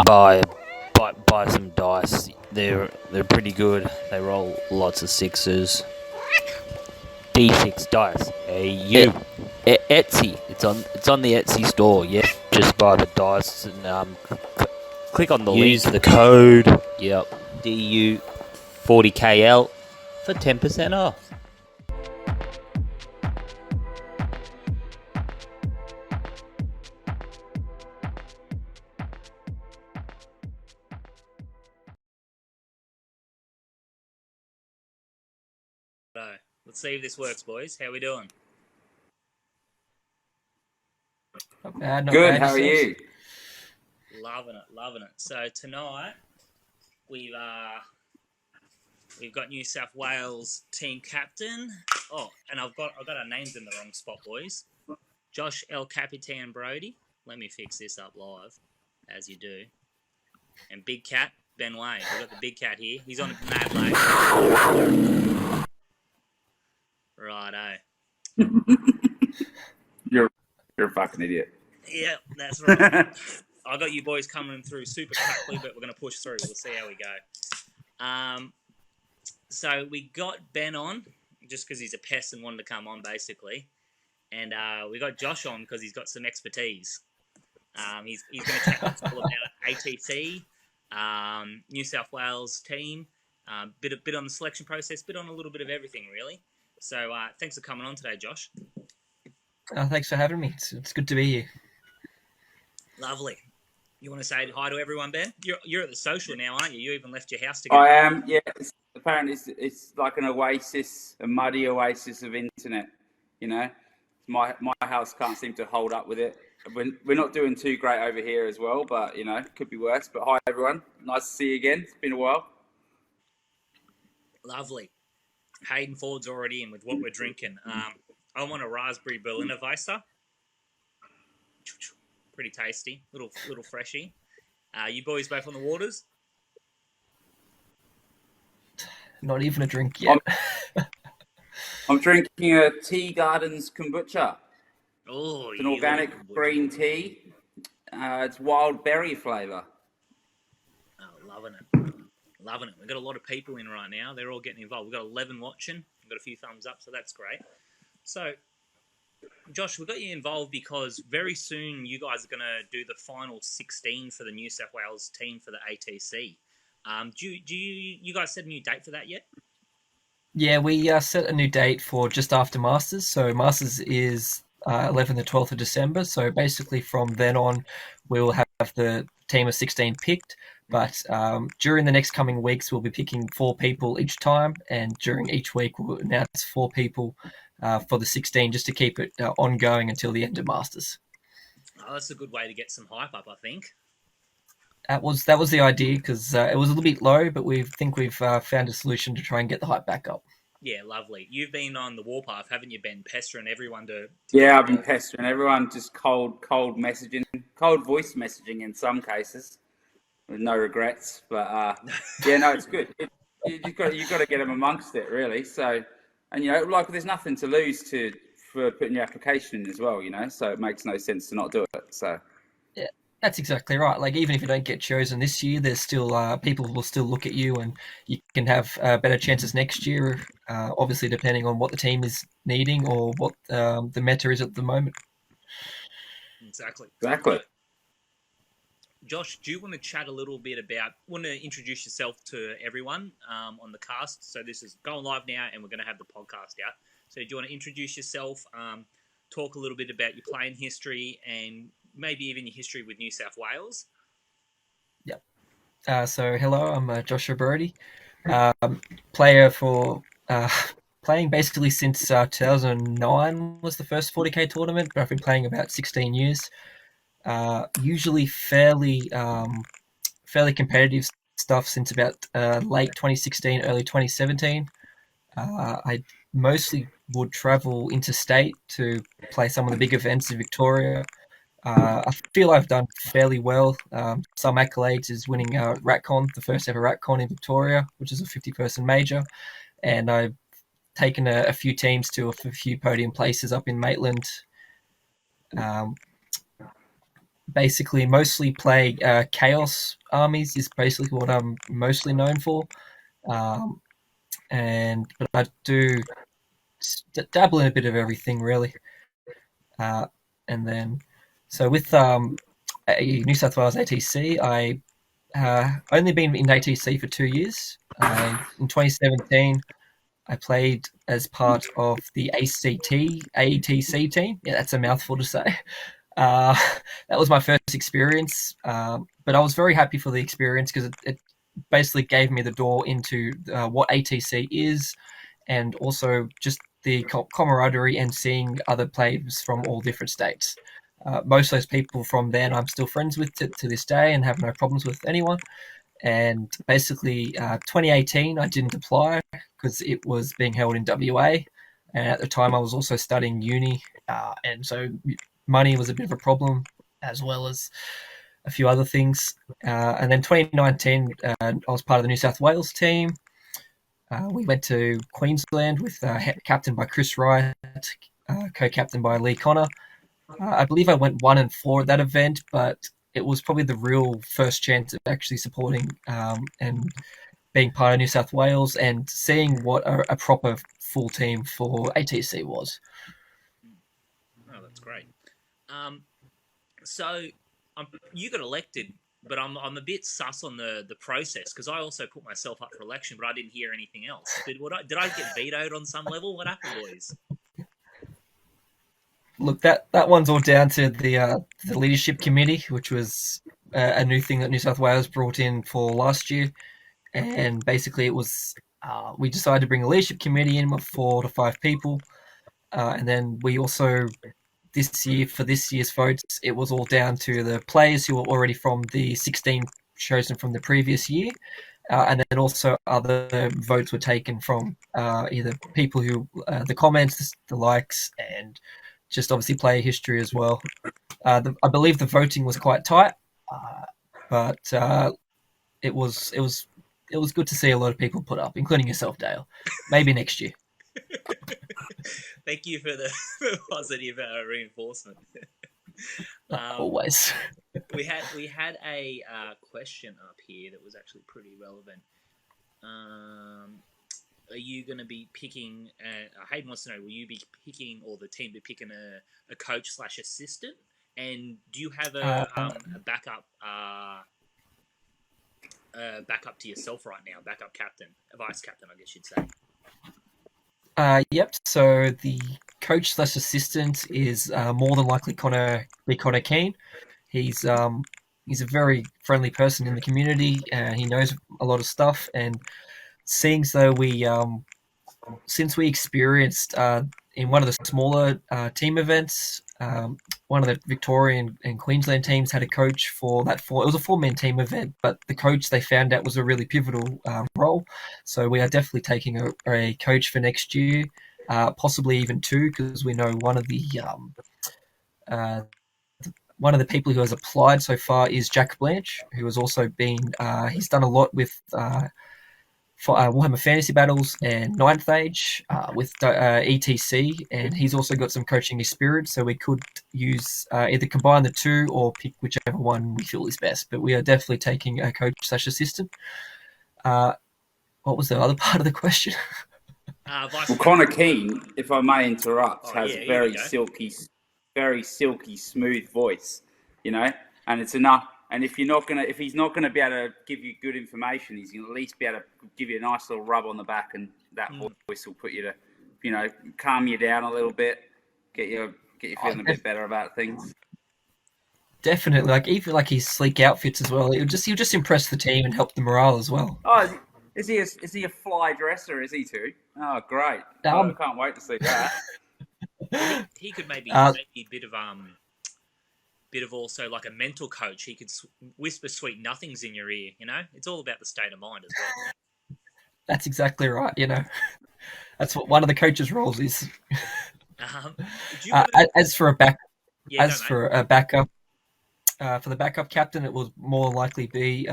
buy some dice. They're pretty good. They roll lots of sixes. D6 dice. Etsy. It's on the Etsy store. Yeah, just buy the dice and click on the link. Use the code. Yep. DU40KL for 10% off. Let's see if this works, boys. How we doing? Not bad. Good. How are you? Loving it. So tonight we've got New South Wales team captain. Oh, and I've got our names in the wrong spot, boys. Josh El Capitan Brodie. Let me fix this up live, as you do. And Big Cat Ben Way. We've got the Big Cat here. He's on mad late. Righto. You're a fucking idiot. Yeah, that's right. I got you boys coming through super quickly, but we're going to push through. We'll see how we go. So we got Ben on, just because he's a pest and wanted to come on, basically. And we got Josh on because he's got some expertise. He's going to chat to us all about ATC, New South Wales team, bit on the selection process, bit on a little bit of everything, really. So thanks for coming on today, Josh. Thanks for having me. It's good to be here. Lovely. You want to say hi to everyone, Ben? You're at the social now, aren't you? You even left your house to go. I am, yeah. Apparently it's like an oasis, a muddy oasis of internet, you know. My house can't seem to hold up with it. We're not doing too great over here as well, but, you know, could be worse. But hi, everyone. Nice to see you again. It's been a while. Lovely. Hayden Ford's already in with what we're drinking. I want a raspberry Berliner Weisse. Pretty tasty, little freshy. You boys both on the waters? Not even a drink yet. I'm drinking a Tea Gardens kombucha. Oh, it's an organic green tea. It's wild berry flavour. Oh, loving it. We've got a lot of people in right now. They're all getting involved. We've got 11 watching. We've got a few thumbs up, so that's great. So, Josh, we got you involved because very soon you guys are going to do the final 16 for the New South Wales team for the ATC. Do you guys set a new date for that yet? Yeah, we set a new date for just after Masters. So Masters is 11th and 12th of December. So basically from then on, we will have the team of 16 picked. But during the next coming weeks, we'll be picking 4 people each time. And during each week, we'll announce 4 people for the 16 just to keep it ongoing until the end of Masters. Oh, that's a good way to get some hype up, I think. That was the idea because it was a little bit low, but we think we've found a solution to try and get the hype back up. Yeah, lovely. You've been on the warpath, haven't you, Ben? Pestering everyone to yeah, I've been pestering everyone, just cold messaging, cold voice messaging in some cases, with no regrets. But yeah, no, it's good. You've got to get them amongst it, really. So, and you know, like there's nothing to lose for putting your application in as well, you know. So it makes no sense to not do it. So. Yeah, that's exactly right. Like even if you don't get chosen this year, there's still people will still look at you, and you can have better chances next year. Obviously, depending on what the team is needing or what the meta is at the moment. Exactly. Josh, do you want to chat a little bit want to introduce yourself to everyone on the cast? So this is going live now and we're going to have the podcast out. So do you want to introduce yourself, talk a little bit about your playing history and maybe even your history with New South Wales? Yep. So hello, I'm Joshua Brodie, player for playing basically since 2009 was the first 40k tournament, but I've been playing about 16 years. Usually fairly competitive stuff since about late 2016, early 2017. I mostly would travel interstate to play some of the big events in Victoria. I feel I've done fairly well. Some accolades is winning RatCon, the first ever RatCon in Victoria, which is a 50-person major. And I've taken a few teams to a few podium places up in Maitland. basically mostly play Chaos armies is basically what I'm mostly known for. But I do dabble in a bit of everything really. And then, so with New South Wales ATC, I only been in ATC for 2 years. In 2017, I played as part of the AETC team. Yeah, that's a mouthful to say. That was my first experience, but I was very happy for the experience because it basically gave me the door into what ATC is, and also just the camaraderie and seeing other players from all different states. Most of those people from then I'm still friends with to this day and have no problems with anyone. And basically, 2018 I didn't apply because it was being held in WA, and at the time I was also studying uni, and so money was a bit of a problem, as well as a few other things. And then 2019, I was part of the New South Wales team. We went to Queensland with captained by Chris Wright, co-captained by Lee Connor. I believe I went 1-4 at that event, but it was probably the real first chance of actually supporting and being part of New South Wales and seeing what a proper full team for ATC was. Oh, that's great. So you got elected, but I'm a bit sus on the process because I also put myself up for election, but I didn't hear anything else. Did I get vetoed on some level? What happened, boys? Look, that one's all down to the leadership committee, which was a new thing that New South Wales brought in for last year, and basically it was we decided to bring a leadership committee in of 4 to 5 people, and then we also this year's votes, it was all down to the players who were already from the 16 chosen from the previous year, and then also other votes were taken from either people who the comments, the likes, and just obviously player history as well. I believe the voting was quite tight, but it was good to see a lot of people put up, including yourself, Dale. Maybe next year. Thank you for the positive reinforcement. Always. We had a question up here that was actually pretty relevant. Are you going to be picking? Hayden wants to know: will you be picking, or the team be picking a coach / assistant? And do you have a backup? Backup to yourself right now, backup captain, a vice captain, I guess you'd say. Yep. So the coach / assistant is more than likely Connor Keane. He's a very friendly person in the community. He knows a lot of stuff, and seeing as though since we experienced in one of the smaller team events, one of the Victorian and Queensland teams had a coach for that. It was a 4-man team event, but the coach they found out was a really pivotal role. So we are definitely taking a coach for next year, possibly even 2, because we know one of the people who has applied so far is Jack Blanche, who has also been he's done a lot with for Warhammer Fantasy Battles and Ninth Age with ETC, and he's also got some coaching experience, so we could use either combine the 2 or pick whichever one we feel is best. But we are definitely taking a coach / assistant. What was the other part of the question? Well, Connor Keane, if I may interrupt, has a very silky, smooth voice, and it's enough. And if he's not gonna be able to give you good information, he's gonna at least be able to give you a nice little rub on the back, and that voice will put you to, calm you down a little bit, get you feeling a bit better about things. Definitely, even his sleek outfits as well. He'll just impress the team and help the morale as well. Oh, is he a fly dresser? Is he too? Oh, great! I can't wait to see that. He could maybe a bit of also like a mental coach. He could whisper sweet nothings in your ear. It's all about the state of mind as well. That's exactly right. That's what one of the coach's roles is. As for a backup, for the backup captain, it will more likely be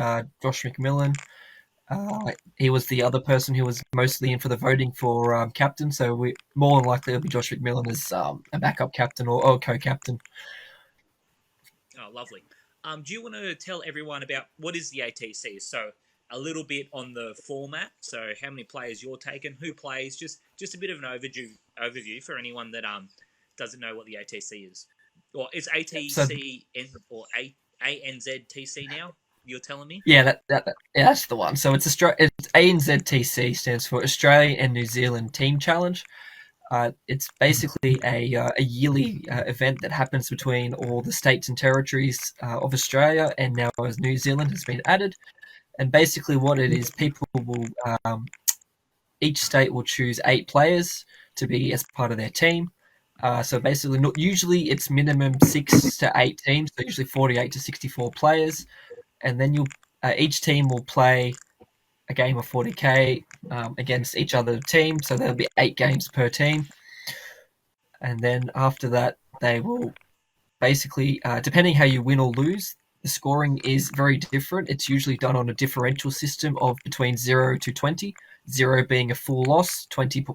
Josh McMillan. He was the other person who was mostly in for the voting for captain, so we more than likely it'll be Josh McMillan as a backup captain or co-captain. Oh, lovely. Do you want to tell everyone about what is the ATC? So a little bit on the format. So how many players you're taking, who plays, just a bit of an overview for anyone that doesn't know what the ATC is. Or is ATC or ANZTC now? You're telling me? Yeah, that's the one. So it's ANZTC stands for Australia and New Zealand Team Challenge. It's basically a yearly event that happens between all the states and territories of Australia, and now as New Zealand has been added. And basically, what it is, people will each state will choose 8 players to be as part of their team. So basically, usually it's minimum 6 to 8 teams, so usually 48 to 64 players, and then each team will play a game of 40k against each other team. So there'll be 8 games per team, and then after that, they will basically, depending how you win or lose, the scoring is very different. It's usually done on a differential system of between 0 to 20, 0 being a full loss, 20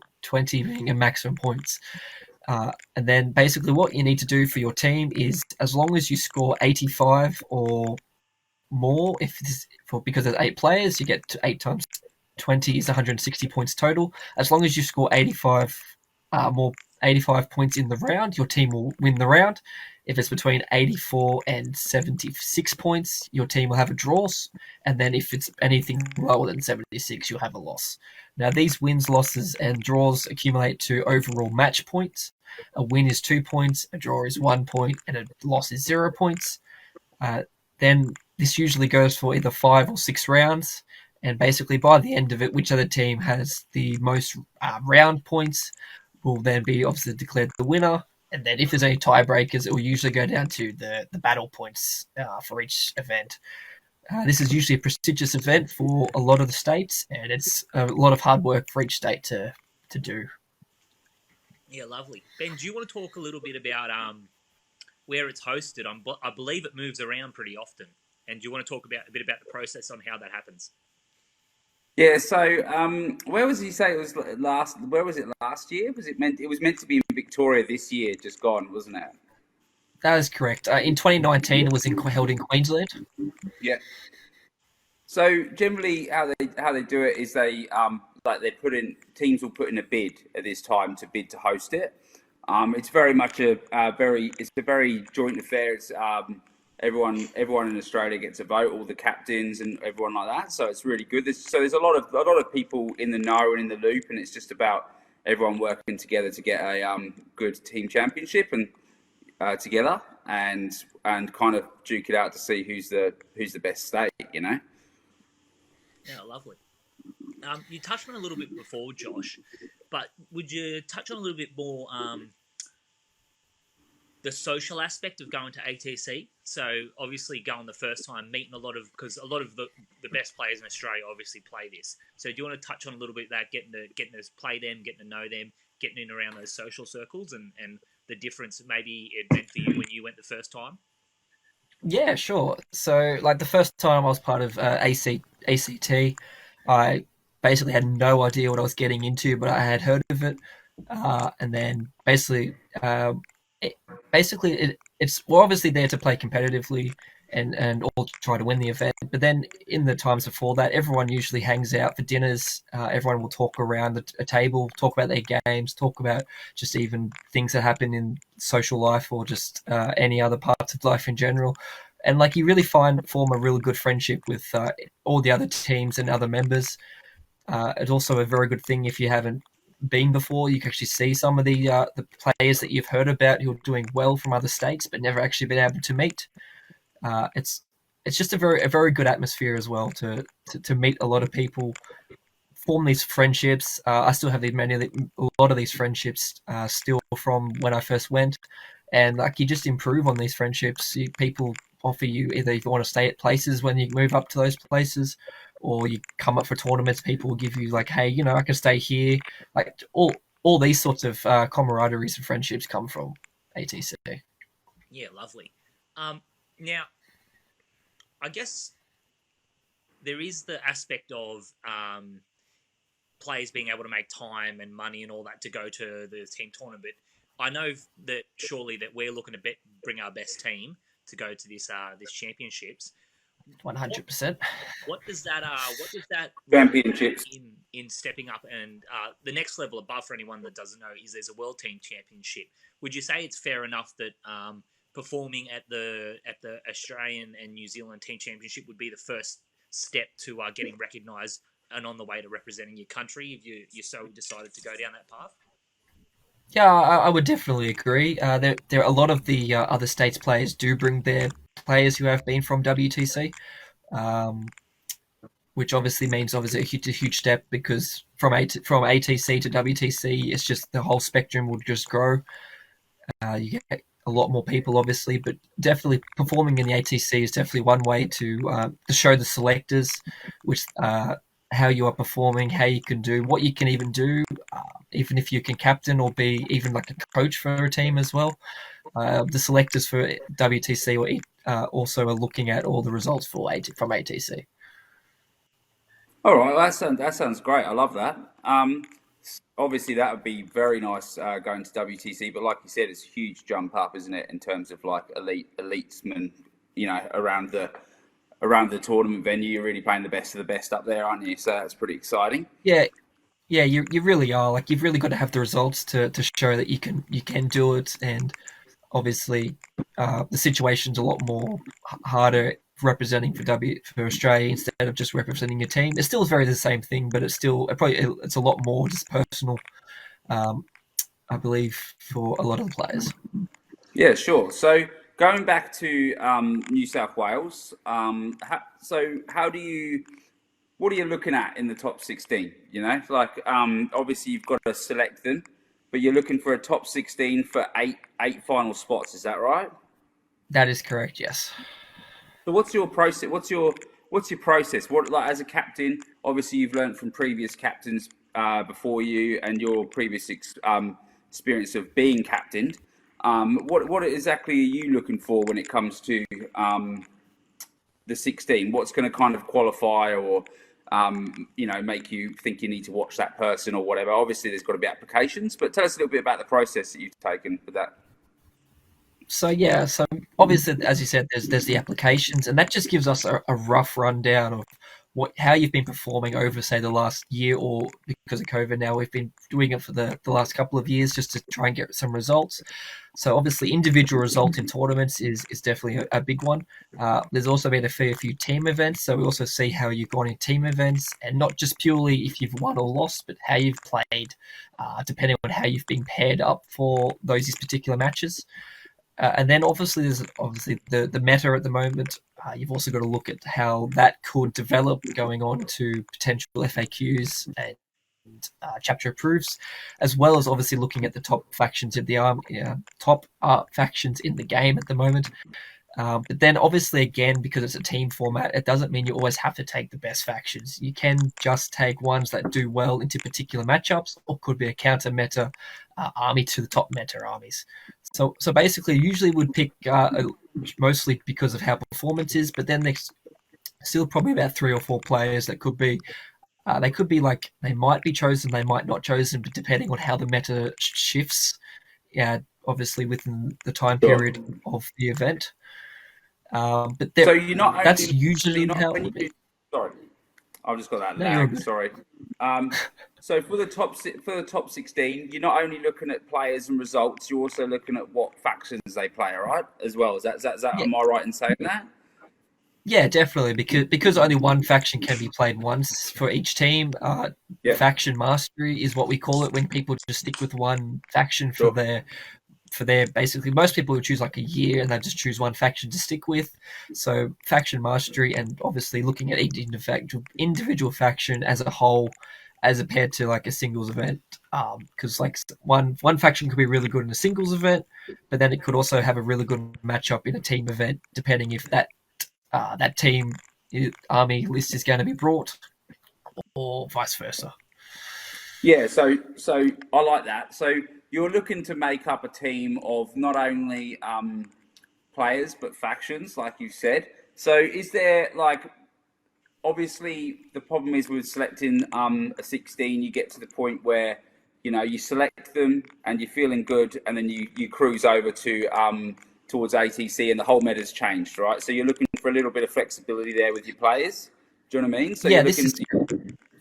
being a maximum points. And then basically what you need to do for your team is, as long as you score 85 or more, because there's 8 players, you get to 8 times 20 is 160 points total. As long as you score 85 points in the round, your team will win the round. If it's between 84 and 76 points, your team will have a draw. And then if it's anything lower than 76, you'll have a loss. Now, these wins, losses, and draws accumulate to overall match points. A win is 2 points, a draw is 1 point, and a loss is 0 points. Then this usually goes for either 5 or 6 rounds. And basically, by the end of it, whichever team has the most round points will then be obviously declared the winner. And then if there's any tiebreakers, it will usually go down to the battle points for each event. This is usually a prestigious event for a lot of the states, and it's a lot of hard work for each state to do. Yeah, lovely. Ben, do you want to talk a little bit about where it's hosted? I believe it moves around pretty often. And do you want to talk a bit about the process on how that happens? Yeah, so where was you say it was last? Where was it last year? It was meant to be in Victoria this year, just gone, wasn't it? That is correct. In 2019, it was held in Queensland. Yeah. So generally, how they do it is they teams will put in a bid at this time to bid to host it. It's very much a very joint affair. It's everyone in Australia gets a vote, all the captains and everyone like that. So it's really good. There's a lot of people in the know and in the loop, and it's just about everyone working together to get a good team championship and together and kind of duke it out to see who's the best state, you know. Yeah, lovely. You touched on it a little bit before, Josh, but would you touch on a little bit more the social aspect of going to ATC? So obviously going the first time, meeting because a lot of the best players in Australia obviously play this. So do you want to touch on a little bit of that, getting to play them, getting to know them, getting in around those social circles and the difference maybe it meant for you when you went the first time? Yeah, sure. So, like the first time I was part of ACT, I basically had no idea what I was getting into, but I had heard of it, and then we're obviously there to play competitively and all try to win the event. But then in the times before that, everyone usually hangs out for dinners. Everyone will talk around a table, talk about their games, talk about just even things that happen in social life or just any other parts of life in general. And like you really form a really good friendship with all the other teams and other members. It's also a very good thing if you haven't been before. You can actually see some of the players that you've heard about who are doing well from other states, but never actually been able to meet. It's just a very good atmosphere as well to meet a lot of people, form these friendships. I still have a lot of these friendships still from when I first went, and like you just improve on these friendships. People offer you either if you want to stay at places when you move up to those places, or you come up for tournaments. People will give you like, hey, I can stay here. Like all these sorts of camaraderies and friendships come from ATC. Yeah, lovely. Now, I guess there is the aspect of players being able to make time and money and all that to go to the team tournament. I know that surely that we're looking to bring our best team to go to this championships. 100%. What does that Championships in stepping up, and the next level above for anyone that doesn't know is there's a World Team Championship. Would you say it's fair enough that performing at the Australian and New Zealand Team Championship would be the first step to getting recognised and on the way to representing your country if you so decided to go down that path? Yeah, I would definitely agree. There are a lot of the other states players do bring their players who have been from WTC, which obviously means a huge step, because from ATC to WTC, it's just the whole spectrum will just grow. You get a lot more people, obviously, but definitely performing in the ATC is definitely one way to show the selectors which how you are performing, how you can do, what you can even do, even if you can captain or be even like a coach for a team as well. The selectors for WTC also are looking at all the results from ATC. All right, that sounds great. I love that. Obviously, that would be very nice going to WTC, but like you said, it's a huge jump up, isn't it, in terms of like elitesmen, around the tournament venue. You're really playing the best of the best up there, aren't you? So that's pretty exciting. Yeah, you really are. Like, you've really got to have the results to show that you can do it, and obviously the situation's a lot more harder representing for Australia instead of just representing your team. It's still very the same thing, but it's a lot more just personal, I believe, for a lot of the players. Yeah, sure. So going back to New South Wales, what are you looking at in the top 16? Obviously you've got to select them, but you're looking for a top 16 for eight final spots. Is that right? That is correct. Yes. So what's your process? What's your process? What, like, as a captain? Obviously, you've learned from previous captains before you and your previous experience of being captained. What exactly are you looking for when it comes to the 16? What's going to kind of qualify or make you think you need to watch that person or whatever? Obviously, there's got to be applications, but tell us a little bit about the process that you've taken with that. So obviously, as you said, there's the applications, and that just gives us a rough rundown of how you've been performing over, say, the last year, or because of COVID now, we've been doing it for the last couple of years just to try and get some results. So obviously, individual result in tournaments is definitely a big one. There's also been a fair few team events, so we also see how you've gone in team events, and not just purely if you've won or lost, but how you've played, depending on how you've been paired up for these particular matches. And then obviously there's the meta at the moment. You've also got to look at how that could develop going on to potential FAQs and chapter approves, as well as obviously looking at the top factions of the top factions in the game at the moment. But then obviously, again, because it's a team format, it doesn't mean you always have to take the best factions. You can just take ones that do well into particular matchups, or could be a counter meta army to the top meta armies. So basically, usually would pick mostly because of how performance is, but then there's still probably about 3 or 4 players that could be. They could be like, they might be chosen, they might not chosen, but depending on how the meta shifts, obviously within the time period of the event. But so you're not that's only, usually so how it would be. Sorry, I've just got that No, lag. Sorry. So for the top 16, you're not only looking at players and results, you're also looking at what factions they play, right? As well. Is that Yeah. Am I right in saying that? Yeah, definitely, because only one faction can be played once for each team. Faction mastery is what we call it, when people just stick with one faction for their basically, most people would choose like a year and they just choose one faction to stick with. So faction mastery, and obviously looking at each individual faction as a whole, as compared to like a singles event, because like one faction could be really good in a singles event, but then it could also have a really good matchup in a team event, depending if that team army list is going to be brought, or vice versa. Yeah, so I like that. So you're looking to make up a team of not only players but factions, like you said. So is there, like, obviously the problem is with selecting a 16, you get to the point where, you select them and you're feeling good, and then you cruise over to towards ATC, and the whole meta's changed, right? So you're looking for a little bit of flexibility there with your players. Do you know what I mean? So yeah,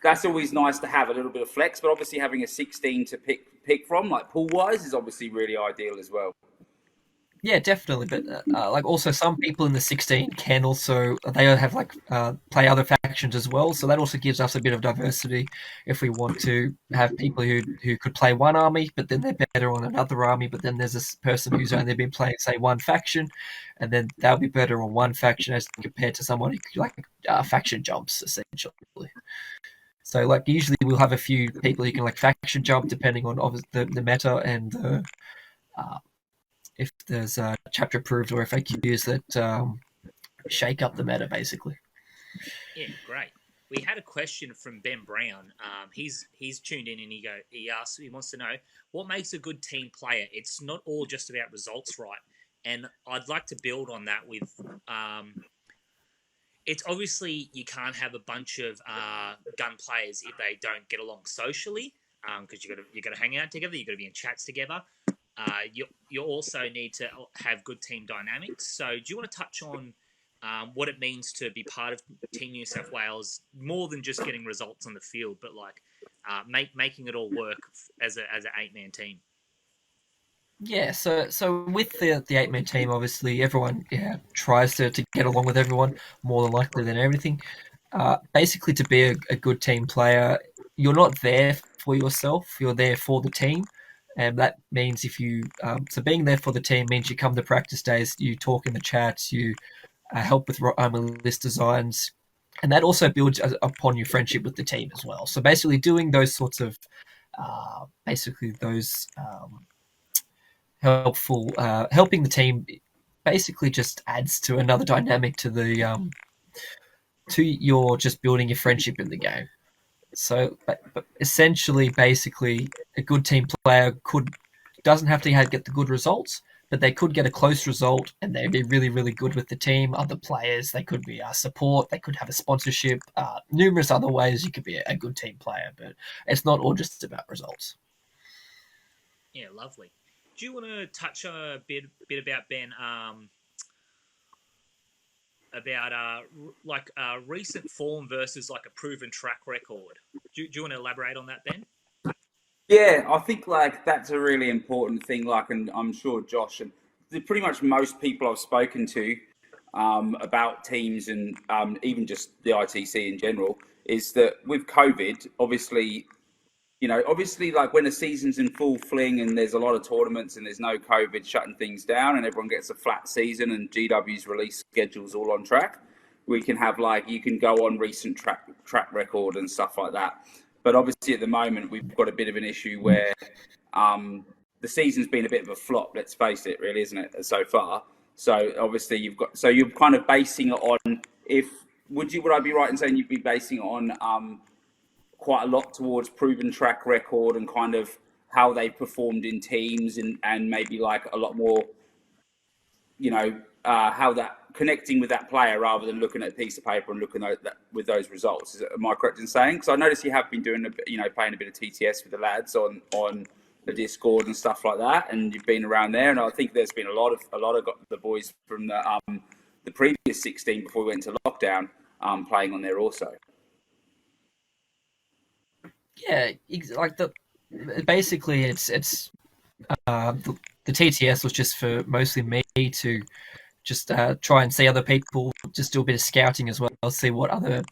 that's always nice to have a little bit of flex, but obviously having a 16 to pick from, like pool-wise, is obviously really ideal as well. Yeah, definitely. But like also some people in the 16 can also they have like play other factions as well. So that also gives us a bit of diversity if we want to have people who could play one army, but then they're better on another army. But then there's this person who's only been playing say one faction, and then they'll be better on one faction as compared to someone who like faction jumps essentially. So like usually we'll have a few people who can like faction jump depending on the meta and if there's chapter approved or FAQs that shake up the meta, basically. Yeah, great. We had a question from Ben Brown. He's tuned in and he wants to know what makes a good team player. It's not all just about results, right? And I'd like to build on that with. It's obviously you can't have a bunch of gun players if they don't get along socially, because you got to hang out together. You got to be in chats together. You also need to have good team dynamics. So do you want to touch on what it means to be part of Team New South Wales, more than just getting results on the field, but like making it all work as an 8-man team? Yeah, so with the 8-man team, obviously everyone tries to get along with everyone more than likely than everything. Basically, to be a good team player, you're not there for yourself, you're there for the team. And that means if you, so being there for the team means you come to practice days, you talk in the chats, you help with list designs, and that also builds upon your friendship with the team as well. So basically doing those sorts of, helpful, helping the team basically just adds to another dynamic to the, to your just building your friendship in the game. So, but essentially, basically, a good team player doesn't have to get the good results, but they could get a close result and they'd be really, really good with the team. Other players, they could be support, they could have a sponsorship, numerous other ways you could be a good team player, but it's not all just about results. Yeah, lovely. Do you want to touch a bit about Ben? About recent form versus like a proven track record. Do you want to elaborate on that, Ben? Yeah, I think like that's a really important thing. Like, and I'm sure Josh and pretty much most people I've spoken to about teams and even just the ITC in general is that with COVID, obviously like when a season's in full fling and there's a lot of tournaments and there's no COVID shutting things down and everyone gets a flat season and GW's release schedule's all on track, we can have you can go on recent track record and stuff like that. But obviously at the moment we've got a bit of an issue where the season's been a bit of a flop, let's face it, really, isn't it, so far? So obviously you're kind of basing it on would I be right in saying you'd be basing it on quite a lot towards proven track record and kind of how they performed in teams and maybe like a lot more, how that connecting with that player rather than looking at a piece of paper and looking at that with those results. Am I correct in saying? Because I noticed you have been doing playing a bit of TTS with the lads on the Discord and stuff like that, and you've been around there. And I think there's been a lot of the boys from the previous 16 before we went to lockdown playing on there also. Yeah, basically it's the TTS was just for mostly me to just try and see other people, just do a bit of scouting as well, see what other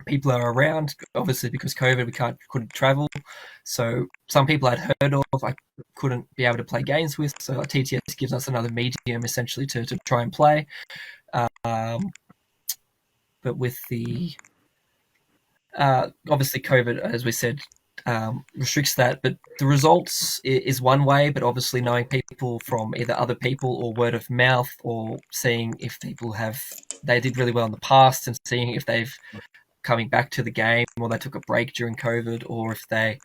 people are around. Obviously, because COVID, we couldn't travel, so some people I'd heard of, I couldn't be able to play games with. So TTS gives us another medium essentially to try and play. But with the obviously COVID, as we said, restricts that, but the results is one way, but obviously knowing people from either other people or word of mouth, or seeing if people they did really well in the past and seeing if they've coming back to the game or they took a break during COVID, or if they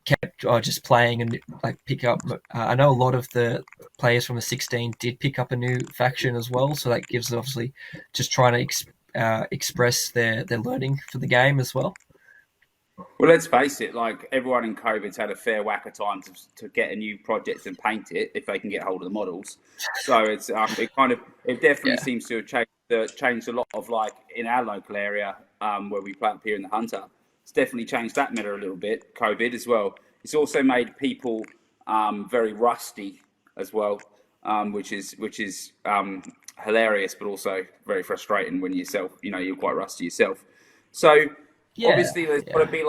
kept just playing and pick up. I know a lot of the players from the 16 did pick up a new faction as well, so that gives obviously just trying to express their learning for the game as well. Well, let's face it. Like everyone in COVID's had a fair whack of time to get a new project and paint it if they can get hold of the models. So it's it definitely Yeah. seems to have changed a lot of like in our local area where we play up here in the Hunter. It's definitely changed that meta a little bit. COVID as well. It's also made people very rusty as well, which is hilarious, but also very frustrating when you're quite rusty yourself. So obviously there's got to be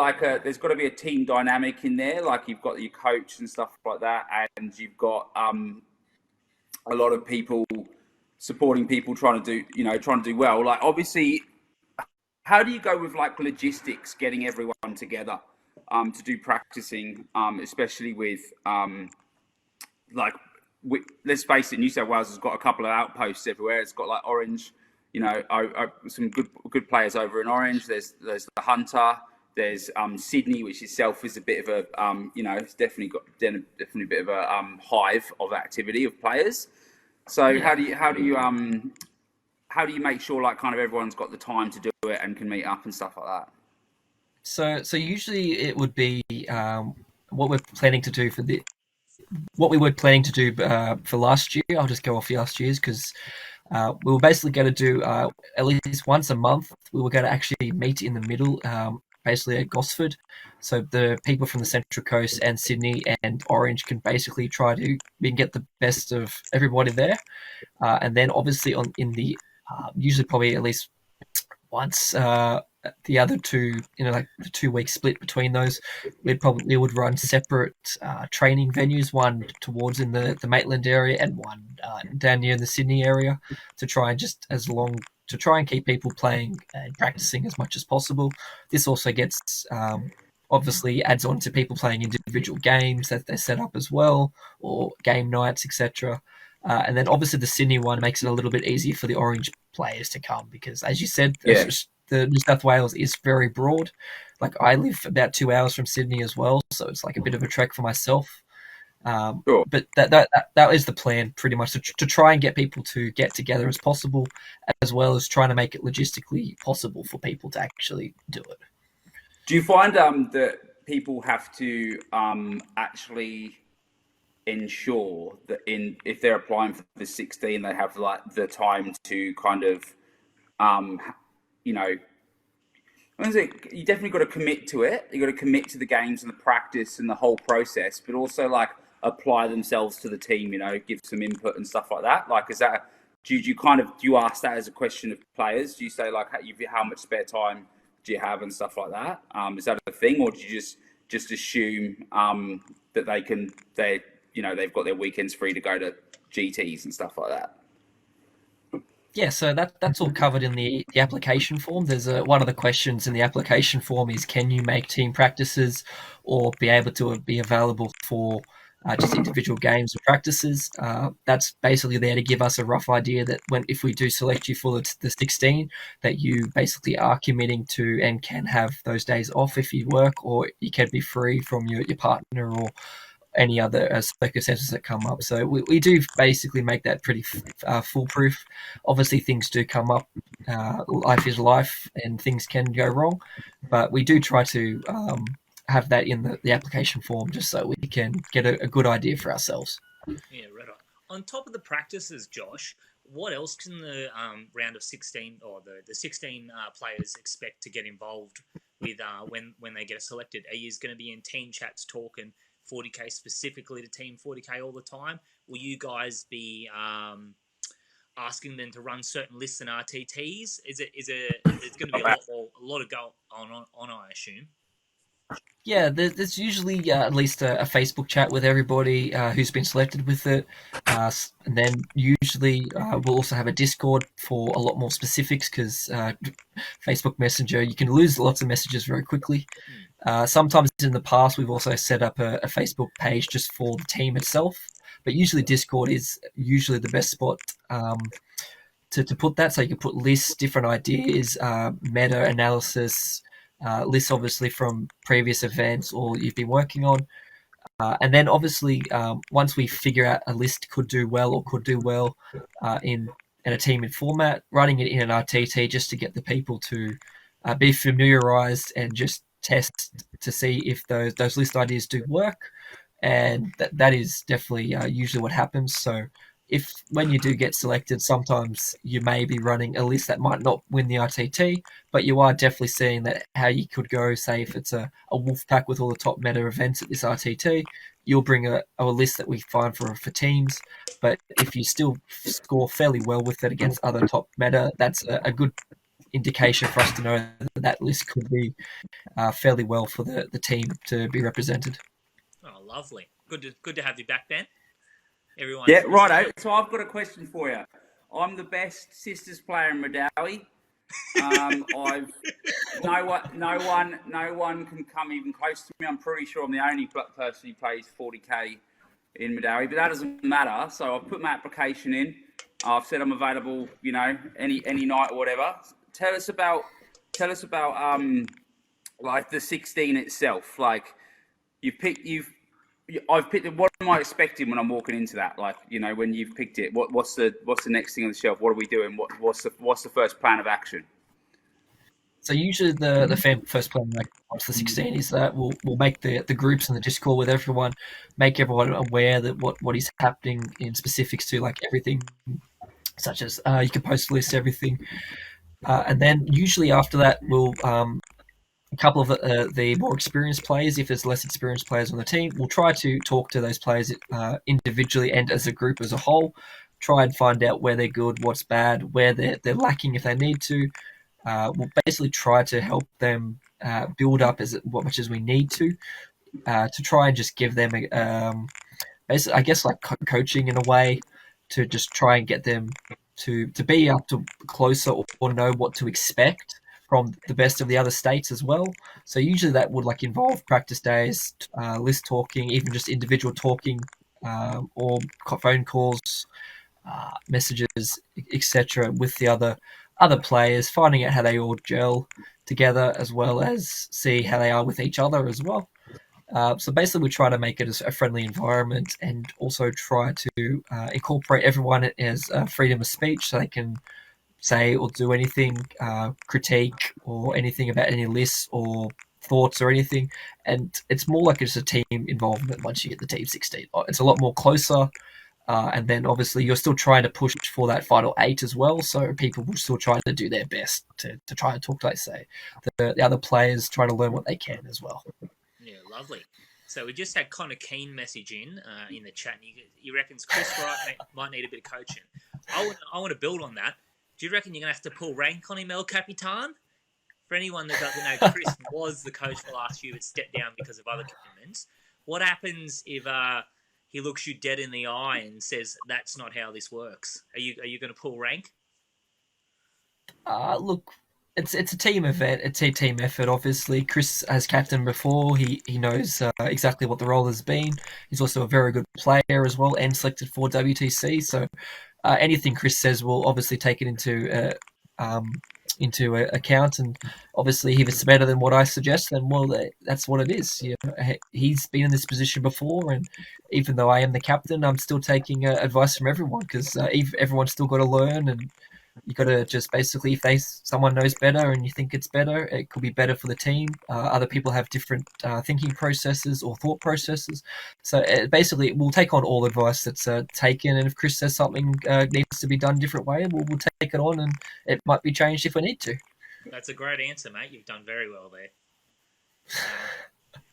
there's got to be a team dynamic in there. Like you've got your coach and stuff like that, and you've got a lot of people supporting people trying to do well. Like obviously, how do you go with like logistics, getting everyone together to do practicing, especially with let's face it, New South Wales has got a couple of outposts everywhere. It's got like Orange, some good players over in Orange. There's the Hunter. There's Sydney, which itself is a bit of a it's definitely a bit of a hive of activity of players. So how do you make sure like kind of everyone's got the time to do it and can meet up and stuff like that? So usually it would be what we're planning to do what we were planning to do for last year. I'll just go off last year's because we were basically going to do at least once a month. We were going to actually meet in the middle, basically at Gosford. So the people from the Central Coast and Sydney and Orange can basically we can get the best of everybody there. And then obviously usually probably at least once the other two, like the 2 week split between those, we would run separate training venues, one towards in the Maitland area and one down near the Sydney area, to try and keep people playing and practicing as much as possible. This also gets obviously adds on to people playing individual games that they set up as well, or game nights, etc. And then obviously the Sydney one makes it a little bit easier for the Orange players to come because, as you said, the New South Wales is very broad. Like I live about 2 hours from Sydney as well, so it's like a bit of a trek for myself. Sure. But that is the plan, pretty much, to try and get people to get together as possible, as well as trying to make it logistically possible for people to actually do it. Do you find that people have to actually ensure that if they're applying for the 16, they have like the time to kind of you definitely got to commit to it. You got to commit to the games and the practice and the whole process, but also like apply themselves to the team. Give some input and stuff like that. Like, do you ask that as a question of players? Do you say like how much spare time do you have and stuff like that? Is that a thing, or do you just assume that they've got their weekends free to go to GTs and stuff like that? Yeah, so that's all covered in the application form. There's one of the questions in the application form is, can you make team practices or be able to be available for just individual games or practices? That's basically there to give us a rough idea that if we do select you for the 16, that you basically are committing to and can have those days off if you work, or you can be free from your partner or any other circumstances that come up. So we do basically make that pretty foolproof. Obviously, things do come up. Life is life, and things can go wrong. But we do try to have that in the application form, just so we can get a good idea for ourselves. Yeah, right on. On top of the practices, Josh, what else can the round of 16 or the 16 players expect to get involved with when they get selected? Are you going to be in team chats talking 40K specifically to Team 40K all the time? Will you guys be asking them to run certain lists and RTTs? Is it going to be a lot of go on, I assume? Yeah, there's usually at least a Facebook chat with everybody who's been selected with it. And then usually we'll also have a Discord for a lot more specifics, because Facebook Messenger, you can lose lots of messages very quickly. Sometimes in the past, we've also set up a Facebook page just for the team itself. But usually Discord is usually the best spot to put that. So you can put lists, different ideas, meta-analysis, lists obviously from previous events or you've been working on. And then obviously once we figure out a list could do well in a team in format, running it in an RTT just to get the people to be familiarized and just test to see if those list ideas do work, and that is definitely usually what happens. So if when you do get selected, sometimes you may be running a list that might not win the RTT, but you are definitely seeing that how you could go, say if it's a wolf pack with all the top meta events at this RTT, you'll bring a list that we find for teams. But if you still score fairly well with it against other top meta, that's a good indication for us to know that list could be fairly well for the team to be represented. Oh, lovely. Good to have you back, Ben. Everyone. Yeah, righto. So I've got a question for you. I'm the best Sisters player in Brodie. I've no one can come even close to me. I'm pretty sure I'm the only person who plays 40k in Brodie, but that doesn't matter. So I've put my application in. I've said I'm available, you know, any night or whatever. Tell us about like the 16 itself. Like I've picked it. What am I expecting when I'm walking into that? Like, you know, when you've picked it, what's the next thing on the shelf? What are we doing? What's the first plan of action? So usually the first plan once the 16 is that we'll make the groups in the Discord with everyone, make everyone aware that what is happening in specifics to like everything, such as you can post lists, everything, and then usually after that we'll a couple of the more experienced players, if there's less experienced players on the team, we'll try to talk to those players individually and as a group as a whole, try and find out where they're good, what's bad, where they're lacking if they need to. We'll basically try to help them build up as much as we need to try and just give them basically, I guess, like coaching in a way to just try and get them to be up to closer or know what to expect from the best of the other states as well. So usually that would like involve practice days, list talking, even just individual talking, or phone calls, messages, etc., with the other players, finding out how they all gel together, as well as see how they are with each other as well. So basically, we try to make it a friendly environment, and also try to incorporate everyone as freedom of speech, so they can say or do anything, critique or anything about any lists or thoughts or anything. And it's more like it's a team involvement once you get the team 16. It's a lot more closer. And then obviously you're still trying to push for that final 8 as well. So people will still try to do their best to try and talk, like say, the other players try to learn what they can as well. Yeah, lovely. So we just had Connor Keane message in the chat. And he reckons Chris Wright might need a bit of coaching. I want to build on that. Do you reckon you're going to have to pull rank on him, El Capitan? For anyone that doesn't know, Chris was the coach for last year, but stepped down because of other commitments. What happens if he looks you dead in the eye and says, "That's not how this works"? Are you going to pull rank? Look, it's a team event. It's a team effort. Obviously, Chris has captain before. He knows exactly what the role has been. He's also a very good player as well, and selected for WTC. So anything Chris says, we'll obviously take it into account. And obviously, if it's better than what I suggest, then well, that's what it is. You know, he's been in this position before, and even though I am the captain, I'm still taking advice from everyone, because everyone's still got to learn, and you got to just basically, if someone knows better and you think it's better, it could be better for the team. Other people have different thinking processes or thought processes. So basically, we'll take on all advice that's taken, and if Chris says something needs to be done a different way, we'll take it on, and it might be changed if we need to. That's a great answer, mate. You've done very well there.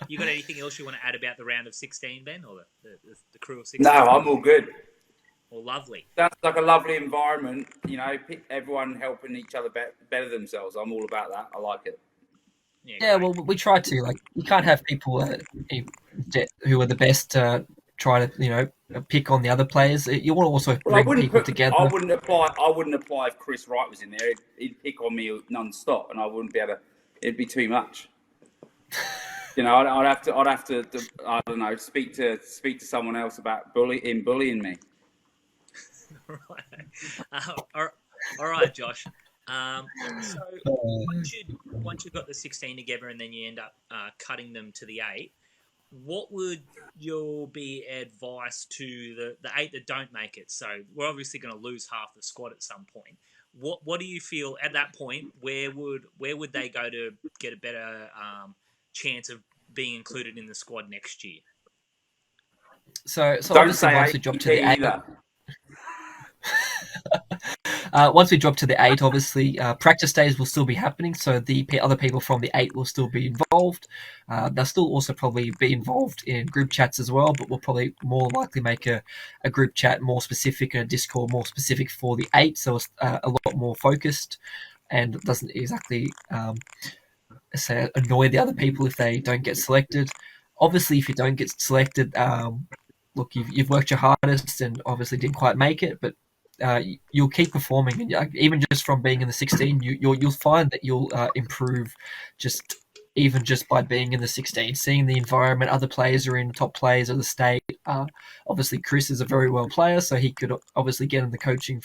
You got anything else you want to add about the round of 16, Ben, or the crew of 16? No, I'm all good. Well, lovely. Sounds like a lovely environment, you know, everyone helping each other better themselves. I'm all about that. I like it. Yeah, well, we try to. Like, you can't have people who are the best try to, you know, pick on the other players. You want to also bring people together. I wouldn't apply if Chris Wright was in there. He'd pick on me non-stop, and I wouldn't be able to. It'd be too much. You know, I'd have to. I don't know. Speak to someone else about bullying me. All right, Josh. So once you've got the 16 together and then you end up cutting them to the 8, what would your be advice to the 8 that don't make it? So we're obviously going to lose half the squad at some point. What do you feel at that point? Where would they go to get a better chance of being included in the squad next year? So Don't obviously say once we drop to the 8, either. once we drop to the 8, obviously practice days will still be happening, so the other people from the 8 will still be involved. They'll still also probably be involved in group chats as well, but we'll probably more likely make a group chat more specific and a Discord more specific for the 8, so it's a lot more focused and doesn't exactly say annoy the other people if they don't get selected. Obviously, if you don't get selected, look, you've worked your hardest and obviously didn't quite make it, but you'll keep performing, and even just from being in the 16, you'll find that you'll improve just by being in the 16, seeing the environment other players are in, top players of the state. Obviously, Chris is a very well player, so he could obviously get in the coaching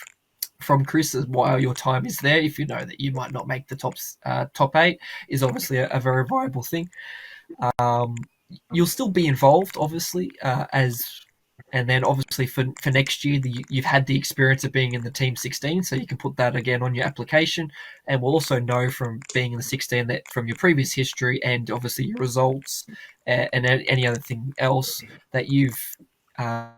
from Chris while your time is there. If you know that you might not make the top 8, is obviously a very viable thing. You'll still be involved, obviously, and then obviously for next year, you've had the experience of being in the team 16, so you can put that again on your application. And we'll also know from being in the 16 that from your previous history and obviously your results and any other thing else that you've had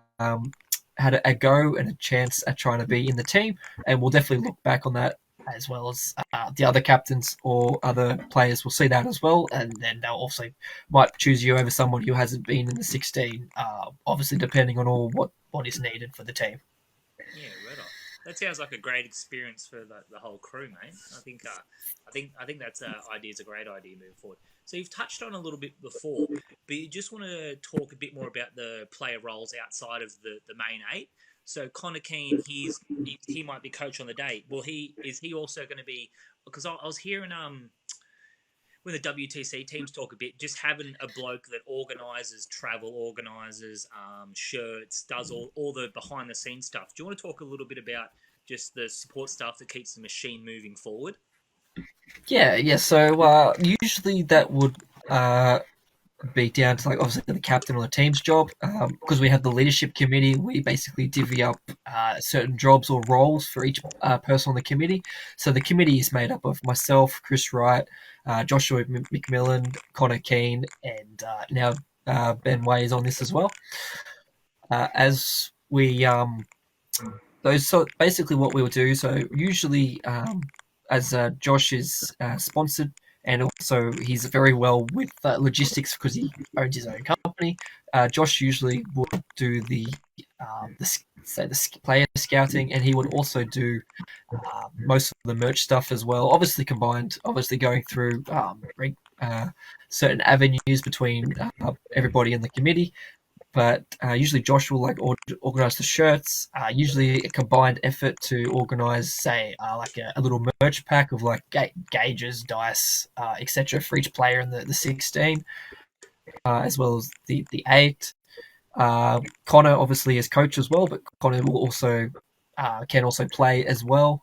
a go and a chance at trying to be in the team. And we'll definitely look back on that, as well as the other captains or other players will see that as well, and then they'll also might choose you over someone who hasn't been in the 16, obviously depending on what is needed for the team. Yeah, right on. That sounds like a great experience for the whole crew, mate. I think that's idea is a great idea moving forward. So you've touched on a little bit before, but you just want to talk a bit more about the player roles outside of the main 8. So Connor Keane, he might be coach on the day. Well, is he also going to be? Because I was hearing when the WTC teams talk a bit, just having a bloke that organises travel, organises shirts, does all the behind the scenes stuff. Do you want to talk a little bit about just the support stuff that keeps the machine moving forward? Yeah. So usually that would be down to obviously the captain or the team's job. Because we have the leadership committee, we basically divvy up certain jobs or roles for each person on the committee. So the committee is made up of myself, Chris Wright, Joshua McMillan, Connor Keane, and now Ben Way is on this as well. As we so basically what we'll do. So usually, as Josh is sponsored. And also, he's very well with logistics because he owns his own company. Josh usually would do the player scouting, and he would also do most of the merch stuff as well. Obviously combined, going through certain avenues between everybody in the committee. But usually Josh will organize the shirts. Usually a combined effort to organize, say, a little merch pack of gauges, dice, etc. for each player in the 16, as well as the 8. Connor obviously is coach as well, but Connor will also can also play as well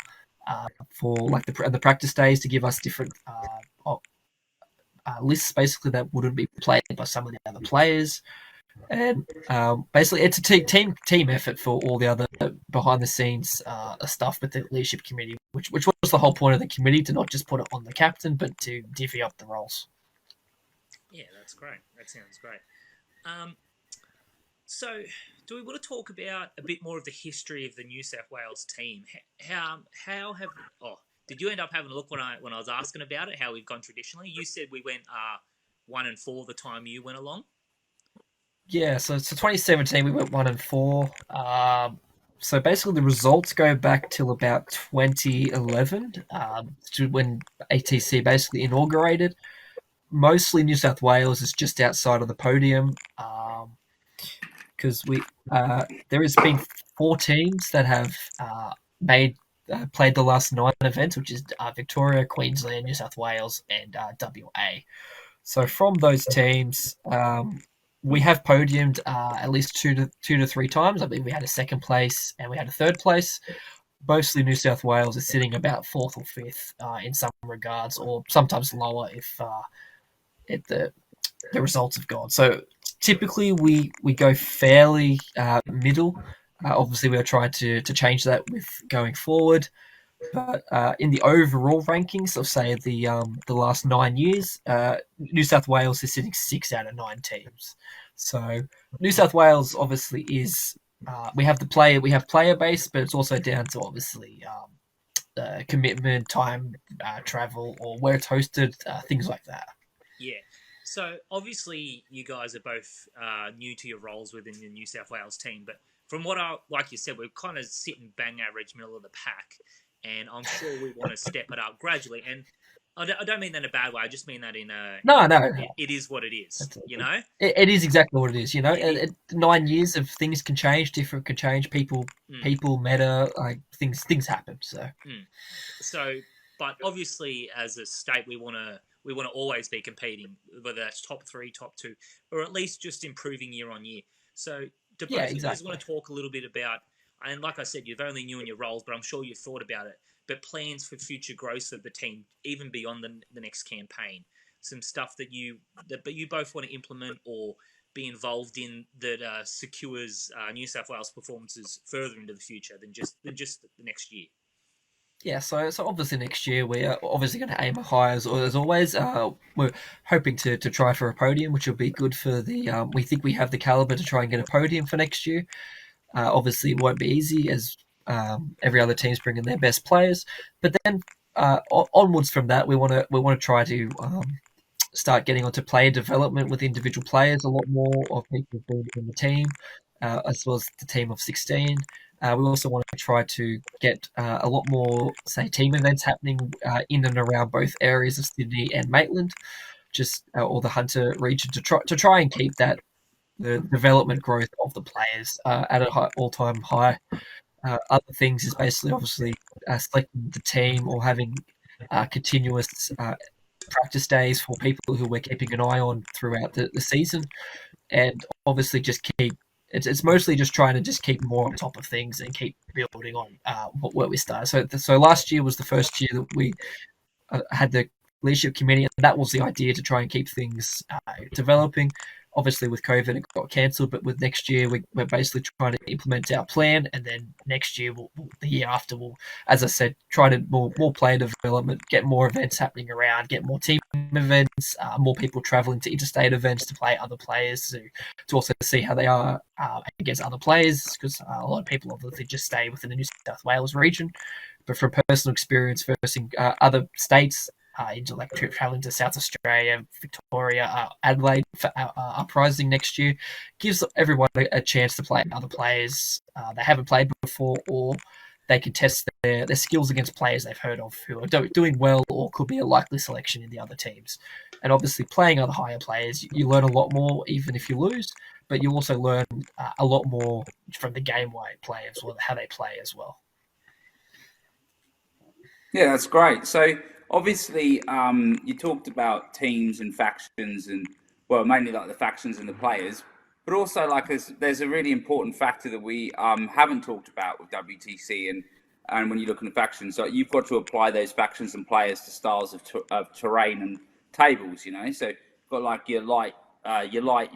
for the practice days to give us different lists basically that wouldn't be played by some of the other players. And basically, it's a team effort for all the other behind the scenes stuff with the leadership committee, which was the whole point of the committee, to not just put it on the captain, but to divvy up the roles. Yeah, that's great. That sounds great. So, do we want to talk about a bit more of the history of the New South Wales team? Did you end up having a look when I was asking about it? How we've gone traditionally? You said we went 1-4 the time you went along. Yeah, so 2017 we went 1-4. So basically the results go back till about 2011, to when ATC basically inaugurated. Mostly New South Wales is just outside of the podium, because there has been 4 teams that have played the last 9 events, which is Victoria, Queensland, New South Wales, and WA. So from those teams, we have podiumed at least two to three times. I believe we had a 2nd place and we had a 3rd place. Mostly New South Wales is sitting about 4th or 5th in some regards, or sometimes lower if the results have gone. So typically we go fairly middle. Obviously, we're trying to change that with going forward. But in the overall rankings of, say, the last 9 years, New South Wales is sitting 6 out of 9 teams. So New South Wales obviously is we have player base, but it's also down to obviously commitment, time, travel, or where it's hosted, things like that. Yeah. So obviously you guys are both new to your roles within the New South Wales team, but from what like you said, we're kind of sitting bang average middle of the pack, and I'm sure we want to step it up gradually. And I don't mean that in a bad way. I just mean that in a No. It is what it is. You know. It is exactly what it is. 9 years of things can change, different can change. People matter. Like things happen. So, but obviously, as a state, we want to always be competing, whether that's top 3, top 2, or at least just improving year on year. So, do both of you guys want to talk a little bit about? And like I said, you've only new in your roles, but I'm sure you've thought about it. But plans for future growth of the team, even beyond the next campaign. Some stuff that you both want to implement or be involved in that secures New South Wales performances further into the future than just the next year. Yeah, so obviously next year we're obviously going to aim high as always. We're hoping to try for a podium, which will be good for the. We think we have the caliber to try and get a podium for next year. Obviously, it won't be easy as every other team's bringing their best players. But then onwards from that, we want to try to start getting onto player development with individual players. A lot more of people being in the team, as well as the team of 16. We also want to try to get a lot more, say, team events happening in and around both areas of Sydney and Maitland, or the Hunter region, to try and keep the development growth of the players at an all-time high. Other things is basically, obviously, selecting the team or having continuous practice days for people who we're keeping an eye on throughout the season, and obviously just keep. It's mostly just trying to just keep more on top of things and keep building on where we started. So last year was the first year that we had the leadership committee, and that was the idea, to try and keep things developing. Obviously, with COVID, it got cancelled, but with next year, we're basically trying to implement our plan, and then next year, the year after, we'll, as I said, try to more player development, get more events happening around, get more team events, more people travelling to interstate events to play other players, to also see how they are against other players, because a lot of people obviously just stay within the New South Wales region. But from personal experience versus other states, into like traveling to South Australia, Victoria, Adelaide for Uprising next year, gives everyone a chance to play other players they haven't played before, or they can test their skills against players they've heard of who are doing well or could be a likely selection in the other teams. And obviously, playing other higher players, you learn a lot more, even if you lose, but you also learn a lot more from the game way play as well, how they play as well. Yeah, that's great. So obviously, you talked about teams and factions, and mainly like the factions and the players, but also like there's a really important factor that we haven't talked about with WTC, and when you look at the factions, so you've got to apply those factions and players to styles of terrain and tables. So you've got like your light,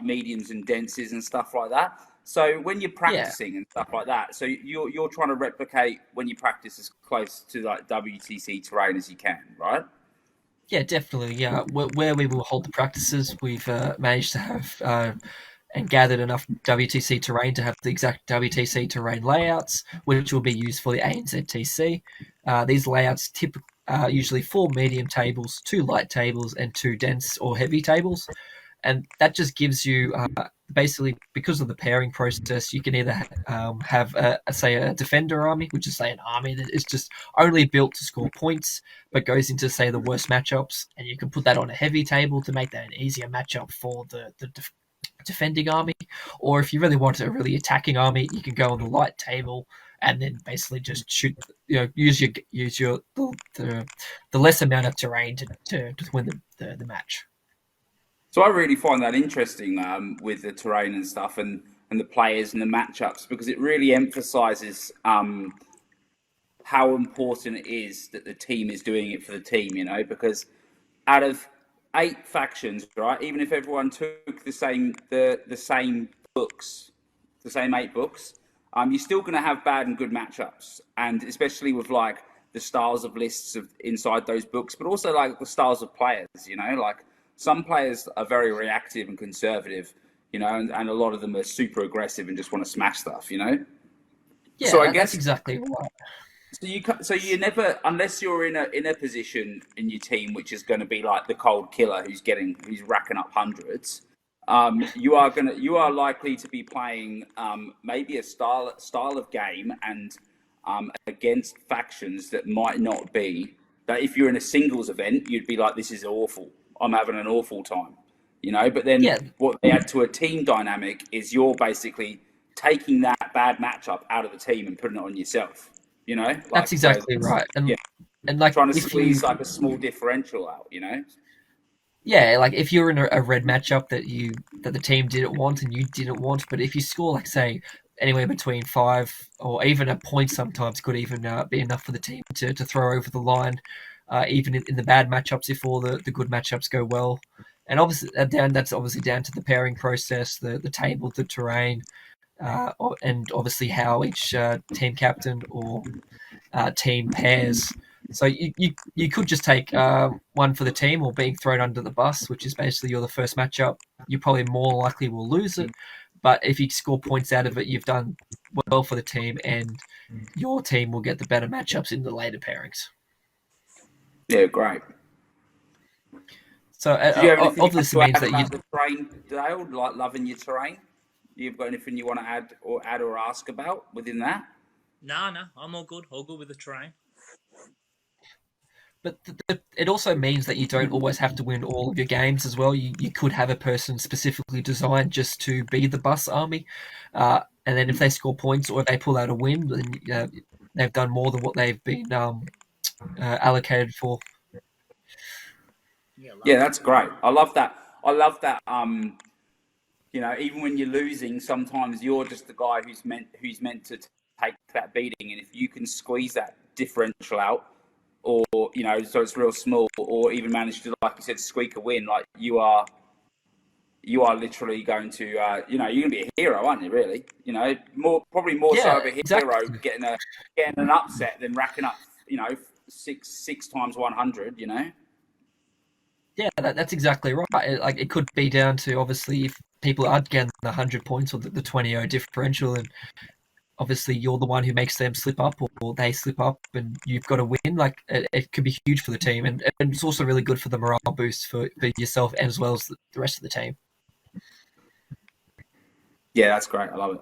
mediums, and denses and stuff like that. So when you're practicing and stuff like that, so you're trying to replicate when you practice as close to like WTC terrain as you can, right? Yeah, definitely. Yeah, where we will hold the practices, we've managed to have and gathered enough WTC terrain to have the exact WTC terrain layouts, which will be used for the ANZTC. These layouts usually 4 medium tables, 2 light tables, and 2 dense or heavy tables. And that just gives you, basically, because of the pairing process, you can either have, a defender army, which is, say, an army that is just only built to score points, but goes into, say, the worst matchups, and you can put that on a heavy table to make that an easier matchup for the defending army. Or if you really want a really attacking army, you can go on the light table and then basically just shoot, use the less amount of terrain to win the match. So I really find that interesting with the terrain and stuff, and the players and the matchups, because it really emphasises how important it is that the team is doing it for the team. Because out of 8 factions, right, even if everyone took the same books, the same 8 books, you're still going to have bad and good matchups, and especially with like the styles of lists of inside those books, but also like the styles of players. You know, like some players are very reactive and conservative, you know, and a lot of them are super aggressive and just want to smash stuff. You know. Yeah, So I guess that's exactly right. So you never, unless you're in a position in your team which is going to be like the cold killer who's racking up hundreds. You are likely to be playing maybe a style of game and against factions that might not be. That if you're in a singles event, you'd be like, this is awful. I'm having an awful time, you know. But then what they add to a team dynamic is you're basically taking that bad matchup out of the team and putting it on yourself. You know, like, that's exactly right. And like trying to squeeze like a small differential out. You know. Yeah, like if you're in a red matchup that the team didn't want and you didn't want, but if you score like say anywhere between 5 or even a point, sometimes could even be enough for the team to throw over the line, even in the bad matchups if all the good matchups go well. And obviously that's obviously down to the pairing process, the table, the terrain, and obviously how each team captain or team pairs. So you could just take one for the team or being thrown under the bus, which is basically you're the first matchup. You probably more likely will lose it. But if you score points out of it, you've done well for the team and your team will get the better matchups in the later pairings. Yeah, great. So obviously means that you the terrain, Dale, like loving your terrain. You've got anything you want to add or ask about within that? No, I'm all good with the terrain. But it also means that you don't always have to win all of your games as well. You could have a person specifically designed just to be the bus army. And then if they score points or if they pull out a win, then they've done more than what they've been allocated for. Yeah, that's great. I love that. You know, even when you're losing, sometimes you're just the guy who's meant to take that beating. And if you can squeeze that differential out, or you know, so it's real small, or even manage to, like you said, squeak a win, like you are literally going to, you know, you're gonna be a hero, aren't you? Really, you know, probably more so of a hero exactly. getting an upset than racking up, you know, six times 100. You know. Yeah, that's exactly right. Like it could be down to obviously if people are getting the 100 points or the 20-0 differential, and obviously you're the one who makes them slip up or they slip up and you've got to win. Like it could be huge for the team, and it's also really good for the morale boost for yourself as well as the rest of the team. Yeah, that's great. I love it.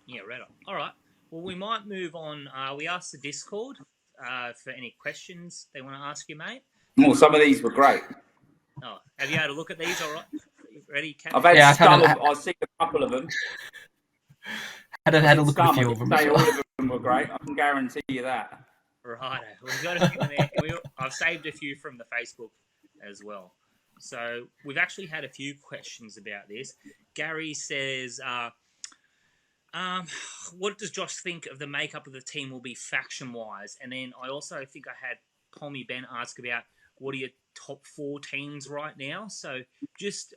Yeah, right on. All right. Well, we might move on. We asked the Discord for any questions they want to ask you, mate. Well, some of these were great. Oh, have you had a look at these? All right. Ready, Kat? I've seen a couple of them. Had a look at a few of them. All of them were great. I can guarantee you that. Right. We've got a few in there. I've saved a few from the Facebook as well. So we've actually had a few questions about this. Gary says, what does Josh think of the makeup of the team will be faction-wise? And then I also think I had Pommy Ben ask about what are your top 4 teams right now? So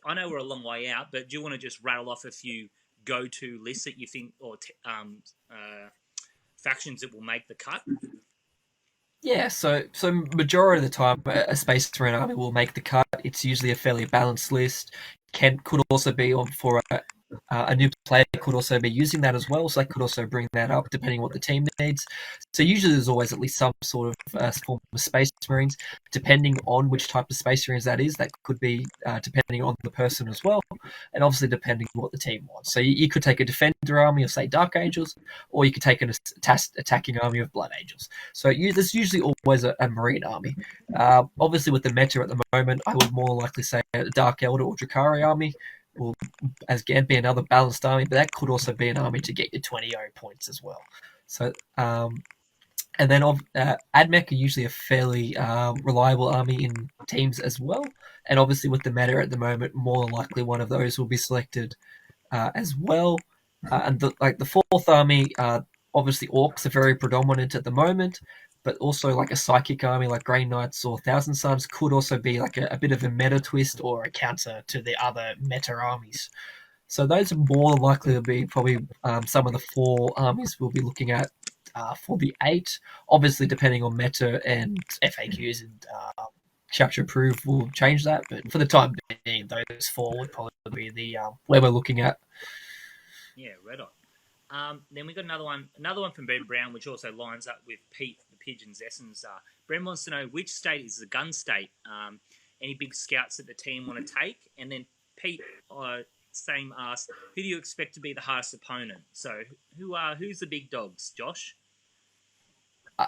I know we're a long way out, but do you want to just rattle off a few go-to lists that you think, or factions that will make the cut? Yeah, so majority of the time, a Space Marine army will make the cut. It's usually a fairly balanced list. Could also be on for a new player could also be using that as well, so they could also bring that up depending on what the team needs. So usually there's always at least some sort of form of Space Marines, depending on which type of Space Marines that is. That could be depending on the person as well, and obviously depending on what the team wants. So you could take a Defender army of, say, Dark Angels, or you could take an attacking army of Blood Angels. So there's usually always a Marine army. Obviously with the meta at the moment, I would more likely say a Dark Elder or Drakari army, will as again be another balanced army, but that could also be an army to get you 20 points as well. So and then AdMech are usually a fairly reliable army in teams as well, and obviously with the meta at the moment, more than likely one of those will be selected as well. And the 4th army, obviously Orcs are very predominant at the moment, but also like a Psychic army like Grey Knights or Thousand Suns could also be like a bit of a meta twist or a counter to the other meta armies. So those are more likely to be probably some of the 4 armies we'll be looking at for the 8. Obviously, depending on meta and FAQs and chapter approved will change that, but for the time being, those 4 would probably be the where we're looking at. Yeah, red on. Then we got another one from Ben Brown, which also lines up with Pete the Pigeon's essence. Brent wants to know which state is the gun state. Any big scouts that the team want to take, and then Pete same asks, who do you expect to be the hardest opponent? So who's the big dogs, Josh?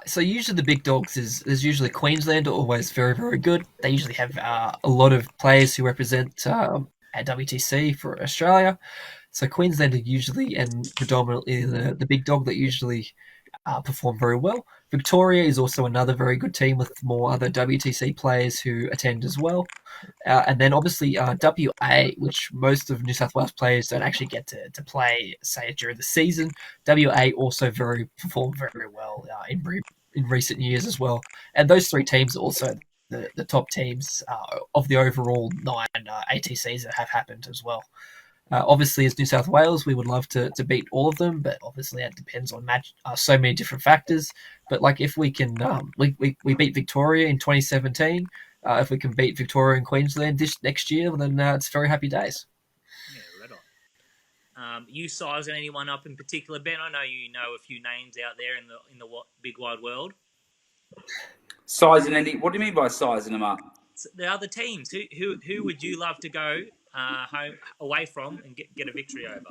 So usually the big dogs is usually Queensland, are always very, very good. They usually have a lot of players who represent at WTC for Australia. So Queensland are usually and predominantly the big dog that usually perform very well. Victoria is also another very good team with more other WTC players who attend as well. And then obviously WA, which most of New South Wales players don't actually get to play, say, during the season. WA also perform very well in recent years as well. And those 3 teams are also the top teams of the overall 9 ATCs that have happened as well. Obviously, as New South Wales, we would love to beat all of them, but obviously that depends on so many different factors. But like if we can, we beat Victoria in 2017. If we can beat Victoria and Queensland this next year, then it's very happy days. Yeah, right on. You sizing anyone up in particular, Ben? I know you know a few names out there in the big wide world. Sizing any? What do you mean by sizing them up? So the other teams. Who would you love to go home away from and get a victory over?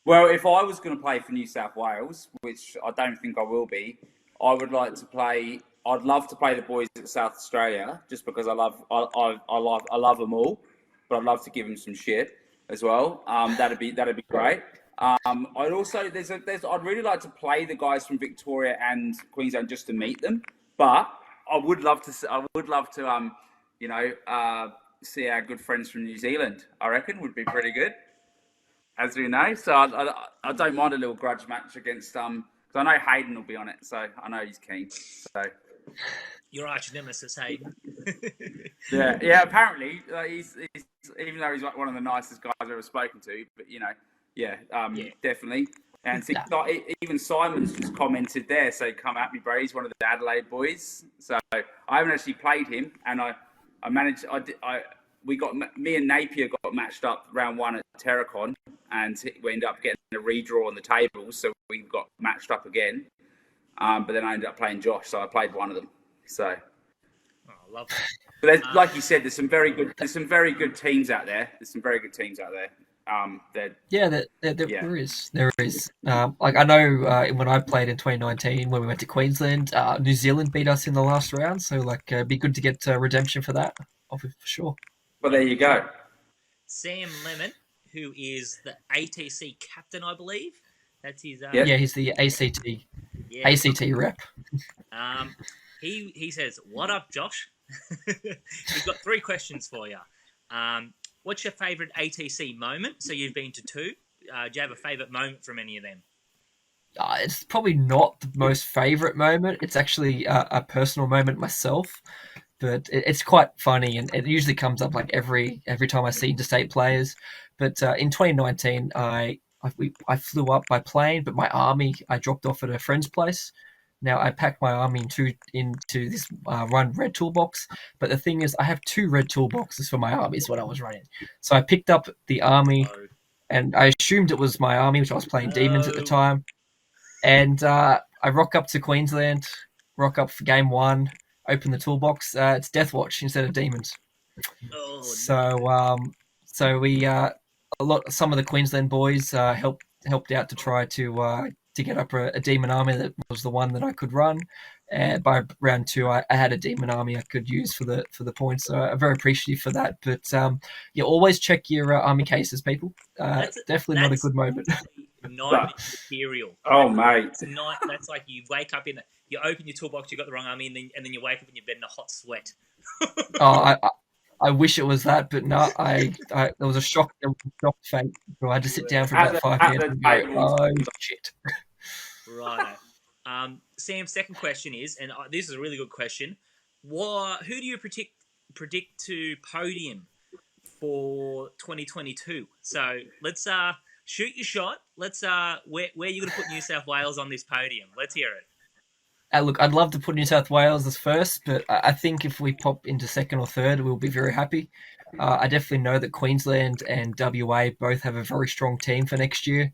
Well, if I was going to play for New South Wales, which I don't think I will be, I would like to play. I'd love to play the boys at South Australia, just because I love them all, but I'd love to give them some shit as well. That'd be great. I'd also I'd really like to play the guys from Victoria and Queensland just to meet them, but I would love to see our good friends from New Zealand. I reckon would be pretty good, as we know. So I don't mind a little grudge match against because I know Hayden will be on it, so I know he's keen. So your arch nemesis, Hayden. yeah. Apparently, he's even though he's like one of the nicest guys I've ever spoken to, but definitely. And even Simon's just commented there, so come at me, bro. He's one of the Adelaide boys. So I haven't actually played him, and me and Napier got matched up round 1 at Terracon, and we ended up getting a redraw on the table, so we got matched up again. But then I ended up playing Josh, so I played one of them. So, I love that. But like you said, there's some very good teams out there. There is. Like I know when I played in 2019, when we went to Queensland, New Zealand beat us in the last round. So it'd be good to get redemption for that, for sure. Well, there you go. Sam Lemon, who is the ATC captain, I believe. That's his. Yeah, he's the ACT. Yeah. ACT rep. He says, "What up, Josh?" He's got 3 questions for you. What's your favourite ATC moment? So you've been to 2. Do you have a favourite moment from any of them? It's probably not the most favourite moment. It's actually a personal moment myself, but it's quite funny, and it usually comes up like every time I see interstate players. But in 2019, I flew up by plane, but my army I dropped off at a friend's place. Now, I packed my army into this one red toolbox, but the thing is, I have 2 red toolboxes for my armies when I was running. So I picked up the army, and I assumed it was my army, which I was playing demons at the time. And I rock up to Queensland, rock up for game 1, open the toolbox. It's Deathwatch instead of demons. Oh, so we some of the Queensland boys helped out to try to get up a demon army that was the one that I could run. By round 2, I had a demon army I could use for the points. So I'm very appreciative for that. But always check your army cases, people. Definitely not a good moment. Nightmare material. Oh, mate. That's like you wake up you open your toolbox, you got the wrong army, and then you wake up in your bed in a hot sweat. I wish it was that, but no. There was a shock. There was a shock fate. So I had to sit down for about 5 minutes and go, oh shit. Right. Sam's second question is, and this is a really good question. Who do you predict to podium for 2022? So let's Shoot your shot. Let's where are you going to put New South Wales on this podium? Let's hear it. Look, I'd love to put New South Wales as first, but I think if we pop into second or third, we'll be very happy. I definitely know that Queensland and WA both have a very strong team for next year,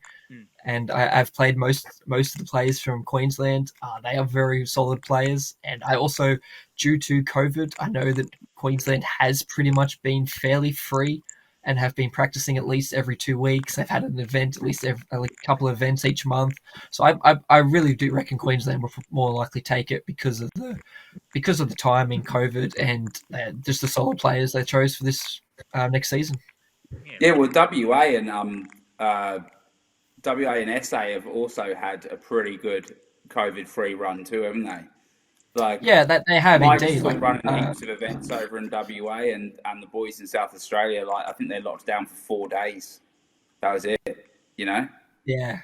and I've played most of the players from Queensland. They are very solid players, and I also, due to COVID, I know that Queensland has pretty much been fairly free and have been practicing at least every 2 weeks. They've had an event, at least a couple of events each month. So I really do reckon Queensland will more likely take it because of the timing, COVID, and just the solid players they chose for this next season. Yeah, well, WA and SA have also had a pretty good COVID-free run too, haven't they? Yeah, that they have Mike's indeed. still running heaps of events over in WA, and the boys in South Australia, I think they're locked down for 4 days. That was it, you know? Yeah.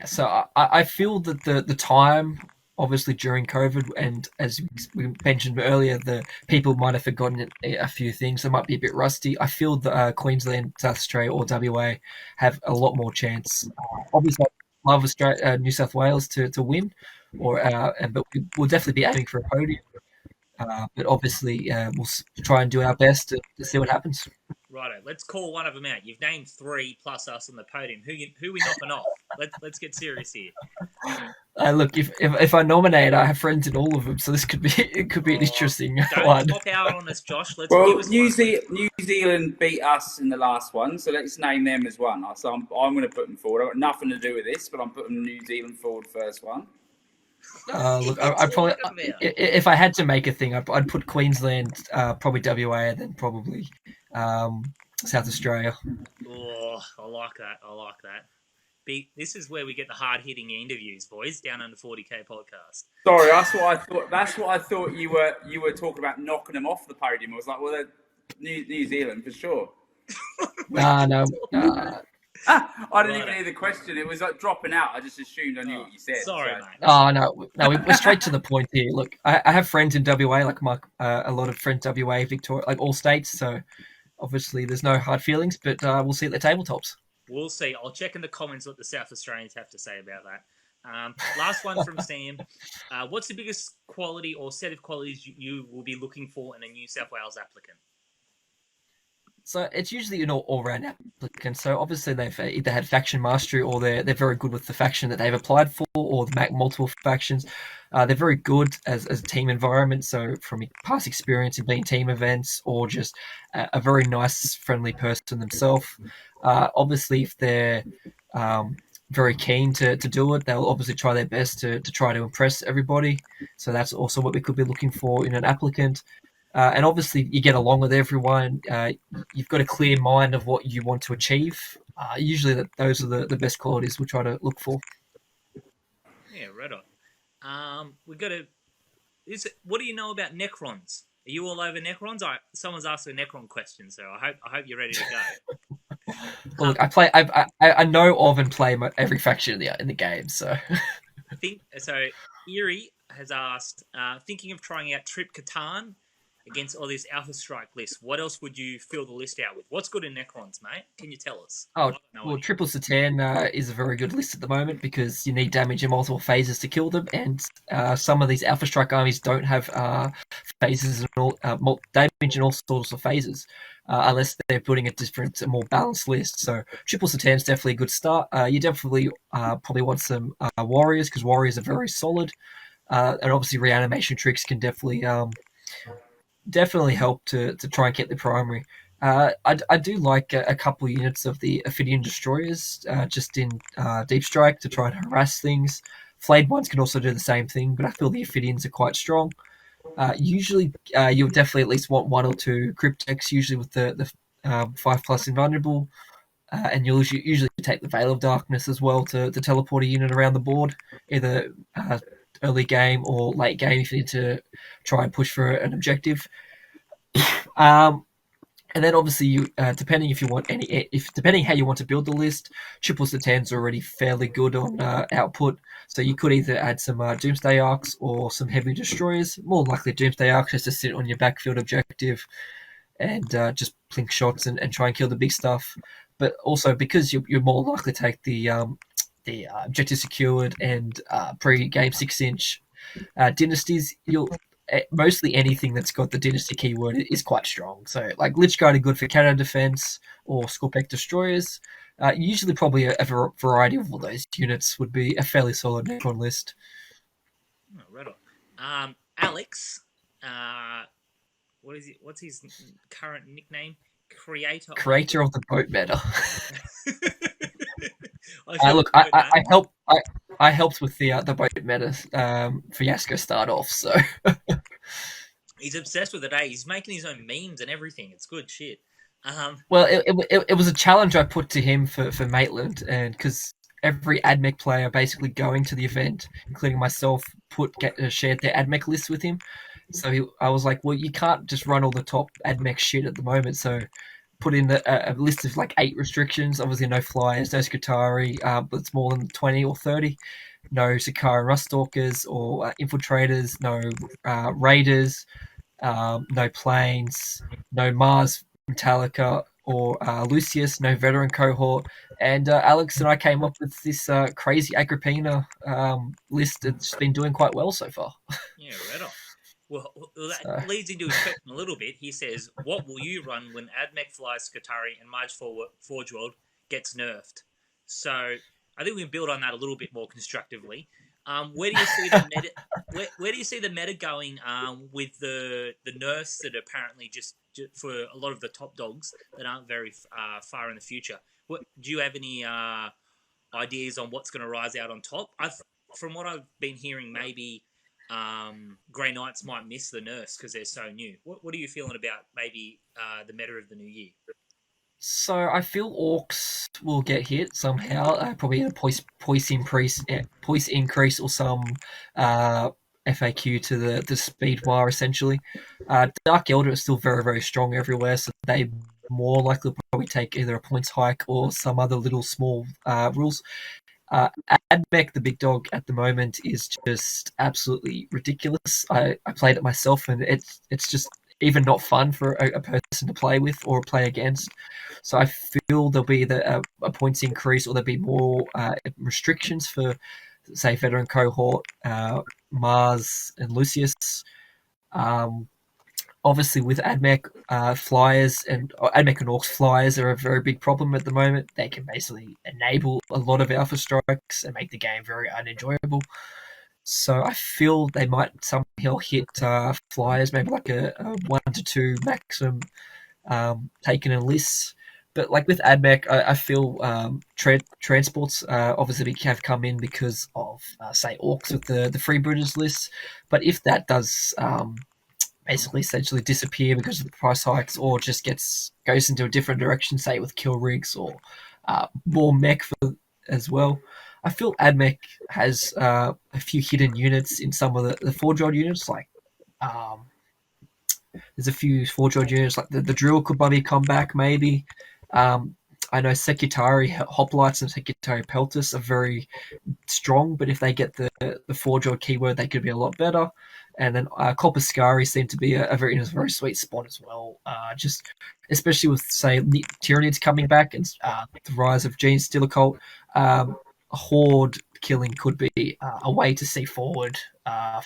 So I feel that the time, obviously during COVID, and as we mentioned earlier, the people might have forgotten a few things. They might be a bit rusty. I feel that Queensland, South Australia, or WA have a lot more chance. Obviously, I love Australia, New South Wales to win, but we'll definitely be aiming for a podium. But obviously, we'll try and do our best to see what happens. Righto, let's call one of them out. You've named 3 plus us on the podium. Who we knocking off? Let's get serious here. Look, if I nominate, I have friends in all of them, so this could be an interesting one. Don't pop out on us, Josh. New Zealand beat us in the last one, so let's name them as one. So I'm going to put them forward. I've got nothing to do with this, but I'm putting New Zealand forward first one. Look, I probably, if I had to make a thing, I'd put Queensland, probably WA, and then probably South Australia. Oh, I like that. This is where we get the hard-hitting interviews, boys. Down under 40k podcast. Sorry, that's what I thought you were talking about, knocking them off the podium. I was like, well, they're New Zealand for sure. No. I didn't even hear the question. It was like dropping out. I just assumed I knew what you said. Sorry, so. mate. Oh, no, we're straight to the point here. Look, I have friends in WA, like a lot of friends WA, Victoria, like all states. So obviously there's no hard feelings, but we'll see at the tabletops. We'll see. I'll check in the comments what the South Australians have to say about that. Last one from Sam. What's the biggest quality or set of qualities you will be looking for in a New South Wales applicant? So it's usually an all-round applicant. So obviously they've either had faction mastery, or they're very good with the faction that they've applied for, or the multiple factions. They're very good as a team environment. So from past experience in being team events, or just a very nice, friendly person themselves. Obviously, if they're very keen to do it, they'll obviously try their best to try to impress everybody. So that's also what we could be looking for in an applicant. And obviously, you get along with everyone. You've got a clear mind of what you want to achieve. Usually, those are the best qualities we try to look for. Yeah, right on. What do you know about Necrons? Are you all over Necrons? Someone's asked a Necron question, so I hope you're ready to go. Well, look, I know of and play every faction in the game. So, Erie has asked, thinking of trying out Trip Catan against all this Alpha Strike list. What else would you fill the list out with? What's good in Necrons, mate? Can you tell us? Triple Satan is a very good list at the moment because you need damage in multiple phases to kill them, and some of these Alpha Strike armies don't have phases and all damage in all sorts of phases, unless they're putting a different, more balanced list. So Triple Satan is definitely a good start. You definitely probably want some warriors, because warriors are very solid, and obviously reanimation tricks can definitely help to try and get the primary. I do like a couple units of the Ophidian Destroyers just in Deep Strike to try and harass things. Flayed ones can also do the same thing, but I feel the Ophidians are quite strong. Usually, you'll definitely at least want 1 or 2 Cryptex, usually with the 5+ invulnerable. And you'll usually take the Veil of Darkness as well to teleport a unit around the board, either early game or late game if you need to try and push for an objective. And then obviously you, depending how you want to build the list, Triple Satan's already fairly good on output. So you could either add some Doomsday Arcs or some Heavy Destroyers. More likely Doomsday Arcs just to sit on your backfield objective and just plink shots and try and kill the big stuff. but also because you're more likely to take the objective secured and pre-game 6-inch dynasties, you'll mostly anything that's got the dynasty keyword is quite strong. So like Lich Guard are good for Canada defense or Scorpec destroyers. Usually probably a variety of all those units would be a fairly solid Necron list. Oh, right on. Alex, what's his current nickname? Creator of the boat meta. Look, I helped with the boat meta for Yasko start off, so he's obsessed with it. He's making his own memes and everything. It's good shit. Well, it was a challenge I put to him for Maitland, and because every AdMech player basically going to the event, including myself, shared their AdMech list with him. So I was like, well, you can't just run all the top AdMech shit at the moment, so put in a list of like 8 restrictions. Obviously, no flyers, no Skitarii, but it's more than 20 or 30. No Sakara Ruststalkers or Infiltrators, no Raiders, no Planes, no Mars Metallica or Lucius, no Veteran Cohort. And Alex and I came up with this crazy Agrippina list that's been doing quite well so far. Yeah, right on. Well, that leads into his question a little bit. He says, what will you run when AdMech Flies Skitarii and March Forge World gets nerfed? So I think we can build on that a little bit more constructively. Where do you see the meta? Where do you see the meta going with the nerfs that are apparently just for a lot of the top dogs that aren't very far in the future? Do you have any ideas on what's going to rise out on top? From what I've been hearing, maybe Grey Knights might miss the nerfs because they're so new. What are you feeling about maybe the meta of the new year? So I feel Orcs will get hit somehow, probably a poise increase or some FAQ to the speed bar essentially. Dark Elder is still very, very strong everywhere, so they more likely probably take either a points hike or some other little small rules. AdMech, the big dog at the moment, is just absolutely ridiculous. I played it myself, and it's just even not fun for a person to play with or play against. So I feel there'll be a points increase, or there'll be more restrictions for, say, Veteran Cohort, Mars, and Lucius. Obviously, with AdMech flyers and AdMech and Orcs flyers are a very big problem at the moment. They can basically enable a lot of alpha strikes and make the game very unenjoyable. So I feel they might somehow hit flyers, maybe like a 1 to 2 maximum taken in lists. But like with AdMech, I feel transports obviously have come in because of, say, Orcs with the Freebooters list. But if that does basically essentially disappear because of the price hikes, or just goes into a different direction, say with kill rigs or more mech as well, I feel AdMech has a few hidden units in some of the Forge-World units. Like there's a few Forge-World units, like the Drill could probably come back maybe. I know Sekitari Hoplites and Sekitari Peltus are very strong, but if they get the Forge-World keyword, they could be a lot better. And then Corpuscari seem to be a very sweet spot as well. Just especially with, say, Tyranids coming back and the rise of Gene Stealer Cult, Horde killing could be a way to see forward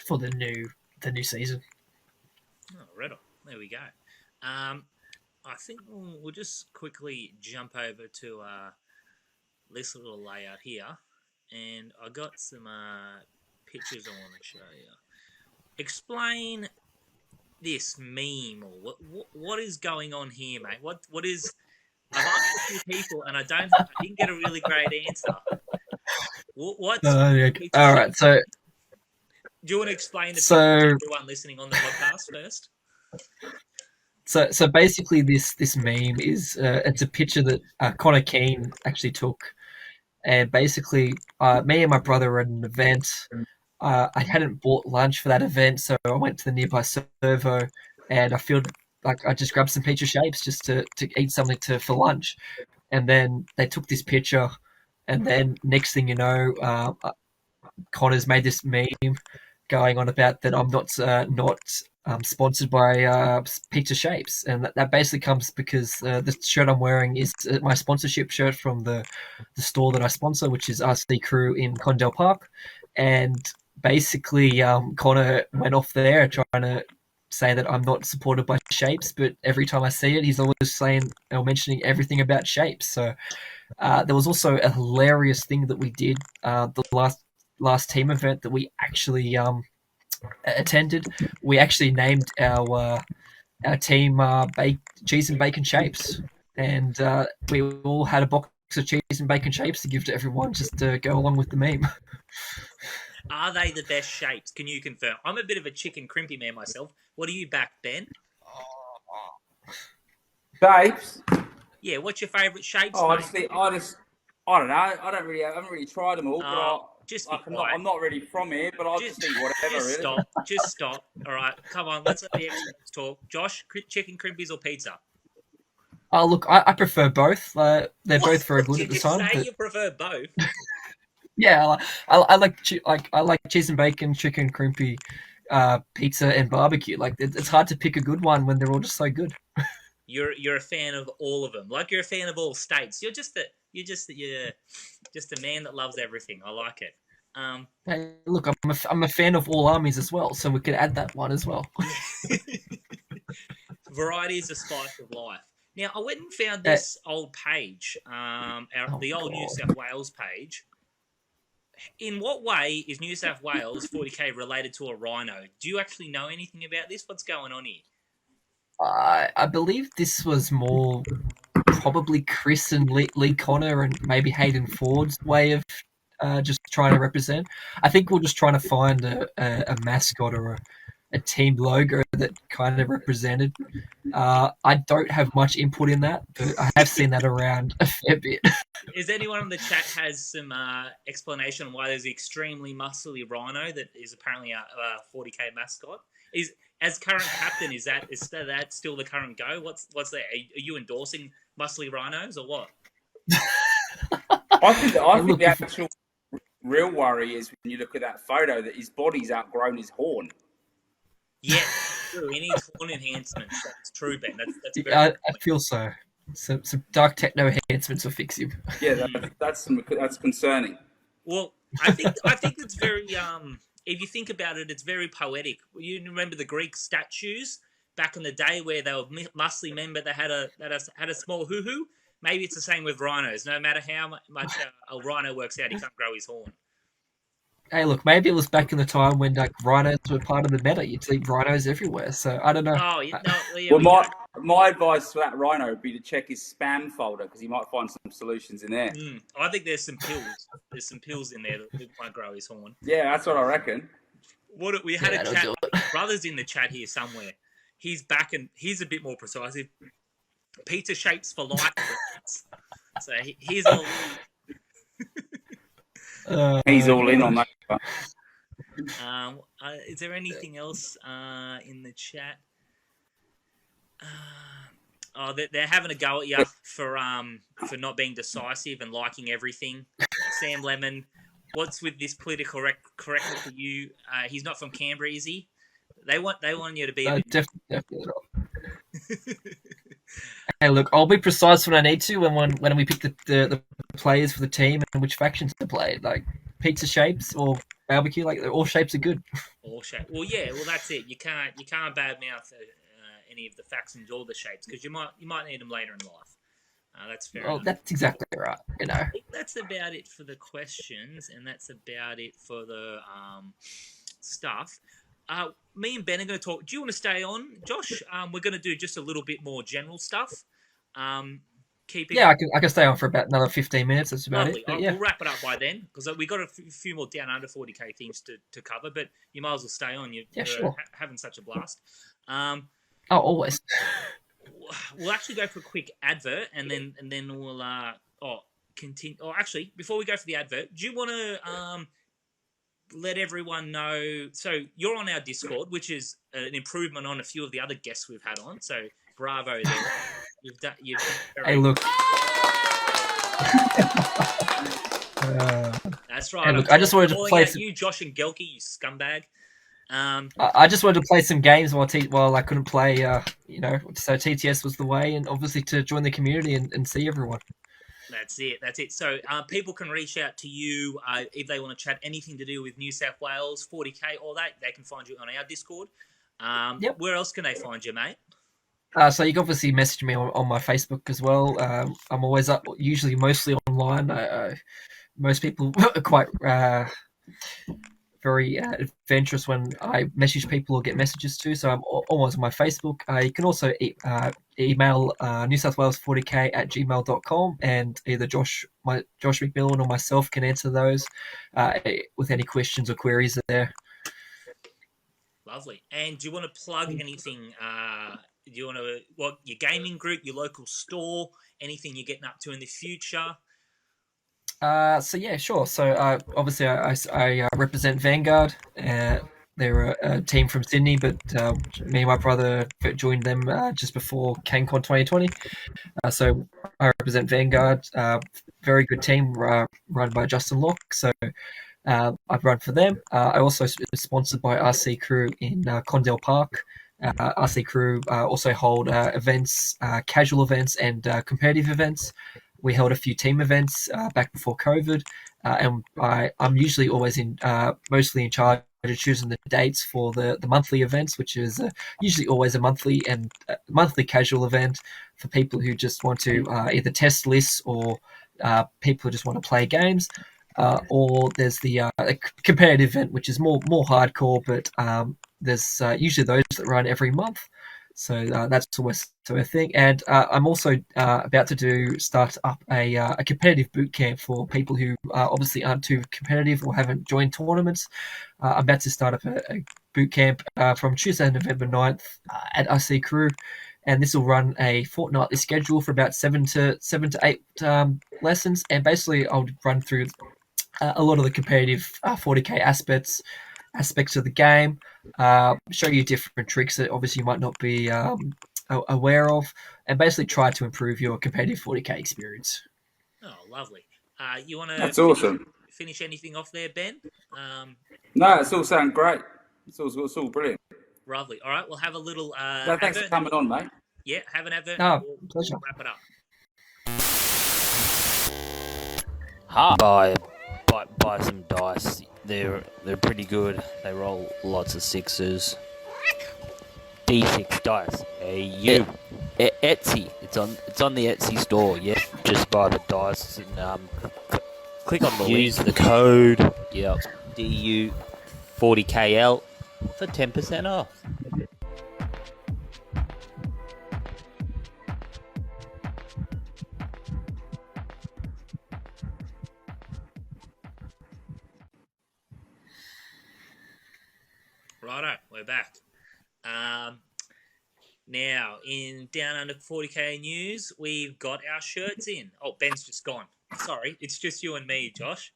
for the new season. Oh, right on. There we go. I think we'll just quickly jump over to this little layout here, and I got some pictures I want to show you. Explain this meme, or what is going on here, mate? What is? I've asked a few people, and I didn't get a really great answer. What's all right? So, do you want to explain to everyone listening on the podcast first? So basically, this meme is it's a picture that Connor Keane actually took, and basically, me and my brother were at an event. I hadn't bought lunch for that event, so I went to the nearby servo, and I feel like I just grabbed some pizza shapes just to eat something for lunch, and then they took this picture, and then next thing you know, Connor's made this meme going on about that I'm not sponsored by Pizza Shapes, and that basically comes because the shirt I'm wearing is my sponsorship shirt from the store that I sponsor, which is RC Crew in Condell Park, and basically Connor went off there trying to say that I'm not supported by Shapes, but every time I see it, he's always saying or mentioning everything about Shapes. So there was also a hilarious thing that we did the last team event that we actually attended. We actually named our team Cheese and Bacon Shapes, and we all had a box of cheese and bacon shapes to give to everyone just to go along with the meme. Are they the best shapes? Can you confirm? I'm a bit of a chicken crimpy man myself. What are you back, Ben? Shapes? Yeah, what's your favourite shapes? Oh, mate? I don't know. I haven't really tried them all. I'm not really from here, but I'll just eat whatever. Just stop. All right, come on. Let's let the experts talk. Josh, chicken crimpies or pizza? Oh, look, I prefer both. They're both very good at the time. Did you say you prefer both? Yeah, I like cheese and bacon, chicken crimpy, pizza, and barbecue. Like it's hard to pick a good one when they're all just so good. You're a fan of all of them. Like you're a fan of all states. You're just a man that loves everything. I like it. Hey, look, I'm a fan of all armies as well, so we could add that one as well. Variety is the spice of life. Now, I went and found this old page, the old New South Wales page. In what way is New South Wales 40k related to a rhino? Do you actually know anything about this? What's going on here? I believe this was more probably Chris and Lee Connor and maybe Hayden Ford's way of just trying to represent. I think we're just trying to find a mascot or a team logo that kind of represented. I don't have much input in that, but I have seen that around a fair bit. Is anyone in the chat has some explanation on why there's an extremely muscly rhino that is apparently a 40k mascot? As current captain, is that still the current go? What's that? Are you endorsing muscly rhinos or what? I think the actual real worry is when you look at that photo that his body's outgrown his horn. Yeah, true. He needs horn enhancements. That's true, Ben. That's very I feel so. Some dark techno enhancements will fix him. Yeah, that's concerning. Well, I think it's very if you think about it, it's very poetic. You remember the Greek statues back in the day where they were muscly men, but they had a small hoo-hoo? Maybe it's the same with rhinos. No matter how much a rhino works out, he can't grow his horn. Hey, look, maybe it was back in the time when rhinos were part of the meta. You'd see rhinos everywhere, so I don't know. Oh, yeah, well, my advice for that rhino would be to check his spam folder because you might find some solutions in there. I think there's some pills. There's some pills in there that might grow his horn. Yeah, that's what I reckon. We had a chat. Brother's in the chat here somewhere. He's back and he's a bit more precise. Pizza shapes for life. So he's all. He's all in on that. Is there anything else in the chat? They're having a go at you for not being decisive and liking everything. Sam Lemon, what's with this political correctness for you? He's not from Canberra, is he? They want you to be. Definitely not. Hey, look, I'll be precise when I need to, when we pick the players for the team and which factions to play. Like pizza shapes or barbecue, like all shapes are good. All shapes. Well, yeah. Well, that's it. You can't badmouth any of the factions or the shapes because you might need them later in life. That's fair. Well, that's exactly right. I think that's about it for the questions, and that's about it for the stuff. Me and Ben are going to talk. Do you want to stay on, Josh? We're going to do just a little bit more general stuff. Yeah, I can stay on for about another 15 minutes. That's about it. We'll wrap it up by then because we got a few more down under 40k things to cover. But you might as well stay on. You're sure. Having such a blast. Always. We'll actually go for a quick advert and then we'll continue. Oh, actually, before we go for the advert, do you want to let everyone know? So you're on our Discord, which is an improvement on a few of the other guests we've had on. So bravo there. You've done hey, look. That's right. Hey, look, I just wanted to play you, Josh and Gelky, you scumbag. I just wanted to play some games while I couldn't play. So TTS was the way, and obviously to join the community and see everyone. That's it. So people can reach out to you if they want to chat anything to do with New South Wales 40K or that. They can find you on our Discord. Yep. Where else can they find you, mate? So you can obviously message me on my Facebook as well. I'm always up, usually mostly online. Most people are quite very adventurous when I message people or get messages to, so I'm always on my Facebook. You can also email New South Wales 40k at gmail.com, and either Josh McMillan or myself can answer those with any questions or queries there. Lovely. And do you want to plug anything? Do you want to your gaming group, your local store, anything you're getting up to in the future? So yeah, sure. So obviously I represent Vanguard. They're a team from Sydney, but me and my brother joined them just before CanCon 2020. So I represent Vanguard. Very good team run by Justin Locke. So I've run for them. I also sponsored by RC Crew in Condell Park. RC Crew also hold events, casual events and competitive events. We held a few team events back before COVID, and I'm usually always mostly in charge of choosing the dates for the monthly events, which is usually always a monthly casual event for people who just want to either test lists or people who just want to play games. Or there's the competitive event, which is more hardcore, but there's usually those that run every month. So that's always a thing. And I'm also about to start up a competitive boot camp for people who obviously aren't too competitive or haven't joined tournaments. I'm about to start up a boot camp from Tuesday, November 9th at RC Crew. And this will run a fortnightly schedule for about 7 to 8 lessons. And basically I'll run through a lot of the competitive 40k aspects of the game, show you different tricks that obviously you might not be aware of, and basically try to improve your competitive 40k experience. Oh, lovely. You want to That's awesome. Finish anything off there, Ben? No, it's all sounding great. It's all brilliant. Lovely. All right, we'll have a little So thanks for coming on, mate. Yeah, have an advert. No, We'll wrap it up. Buy some dice. They're pretty good. They roll lots of sixes. D6 dice. Etsy. It's on the Etsy store. Yeah, just buy the dice and click on the use link. The code. Yep. DU40KL for 10% off. Righto, we're back. Now, in Down Under 40k news, we've got our shirts in. Oh, Ben's just gone. Sorry, it's just you and me, Josh.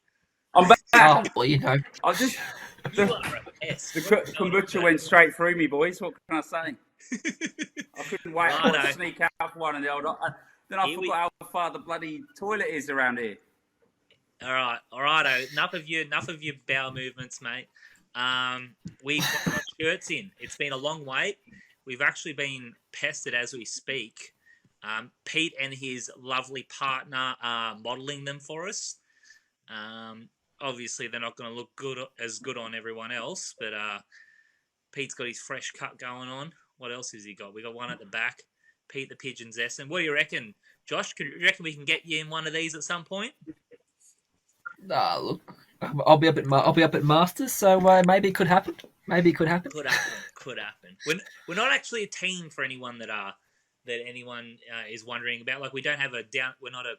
I'm back. Oh, well, you know. I just You are a pest. the kombucha went straight through me, boys. What can I say? I couldn't wait to sneak out one and the old. Then I forgot how far the bloody toilet is around here. All right. Enough of your bowel movements, mate. We've got our shirts in. It's been a long wait. We've actually been pestered as we speak. Pete and his lovely partner are modelling them for us. Obviously, they're not going to look as good on everyone else, but Pete's got his fresh cut going on. What else has he got? We got one at the back. Pete the Pigeon's Essen. What do you reckon, Josh? Do you reckon we can get you in one of these at some point? Look, I'll be up at Masters, so maybe it could happen. Could happen. We're not actually a team for anyone that anyone is wondering about. Like, we don't have we're not a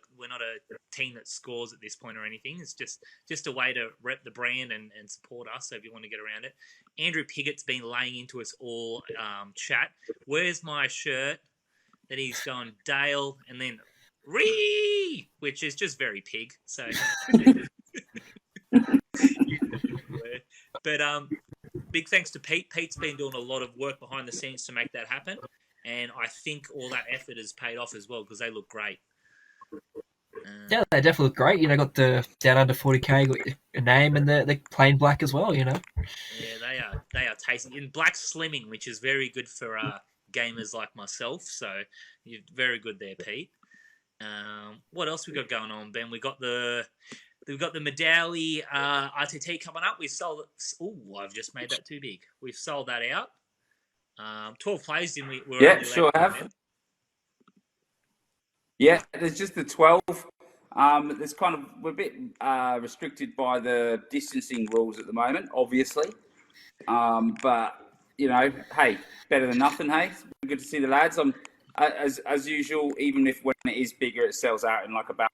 team that scores at this point or anything. It's just a way to rep the brand and support us. So if you want to get around it, Andrew Piggott's been laying into us all chat. Where's my shirt? Then he's gone Dale and then Ree, which is just very pig. So, but big thanks to Pete. Pete's been doing a lot of work behind the scenes to make that happen. And I think all that effort has paid off as well because they look great. Yeah, they definitely look great. You know, got the Down Under 40k, got a name, and they're plain black as well. You know. Yeah, They are tasty. And black slimming, which is very good for gamers like myself. So you're very good there, Pete. What else we got going on, Ben? We've got the Medali RTT coming up. We sold it. Oh, I've just made that too big. We've sold that out. 12 players, didn't we? We're Yeah, only sure allowed have. Yeah, there's just the 12. There's kind of, we're a bit restricted by the distancing rules at the moment, obviously. But, you know, hey, better than nothing, hey? It's good to see the lads. As usual, even if when it is bigger, it sells out in like about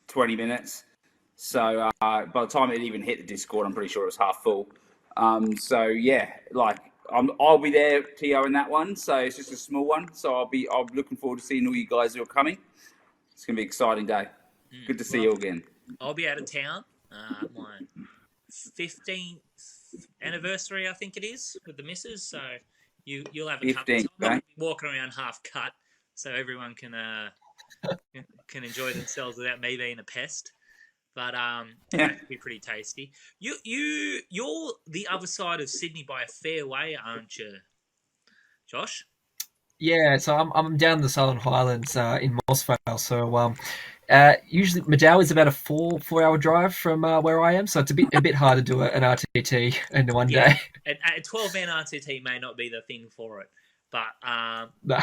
20 minutes. So by the time it even hit the Discord, I'm pretty sure it was half full. So yeah, like I'll be there, TO, in that one. So it's just a small one. So I'll be looking forward to seeing all you guys who are coming. It's gonna be an exciting day. Good to see you again. I'll be out of town. My 15th anniversary, I think it is, with the missus. So you'll have a 15th, I'm not gonna be walking around half cut, so everyone can enjoy themselves without me being a pest. But that could be pretty tasty. You're the other side of Sydney by a fair way, aren't you, Josh? Yeah, so I'm down the Southern Highlands in Mossvale. So usually Madal is about a 4 hour drive from where I am. So it's a bit hard to do an RTT in one day. A 12-man RTT may not be the thing for it, but No.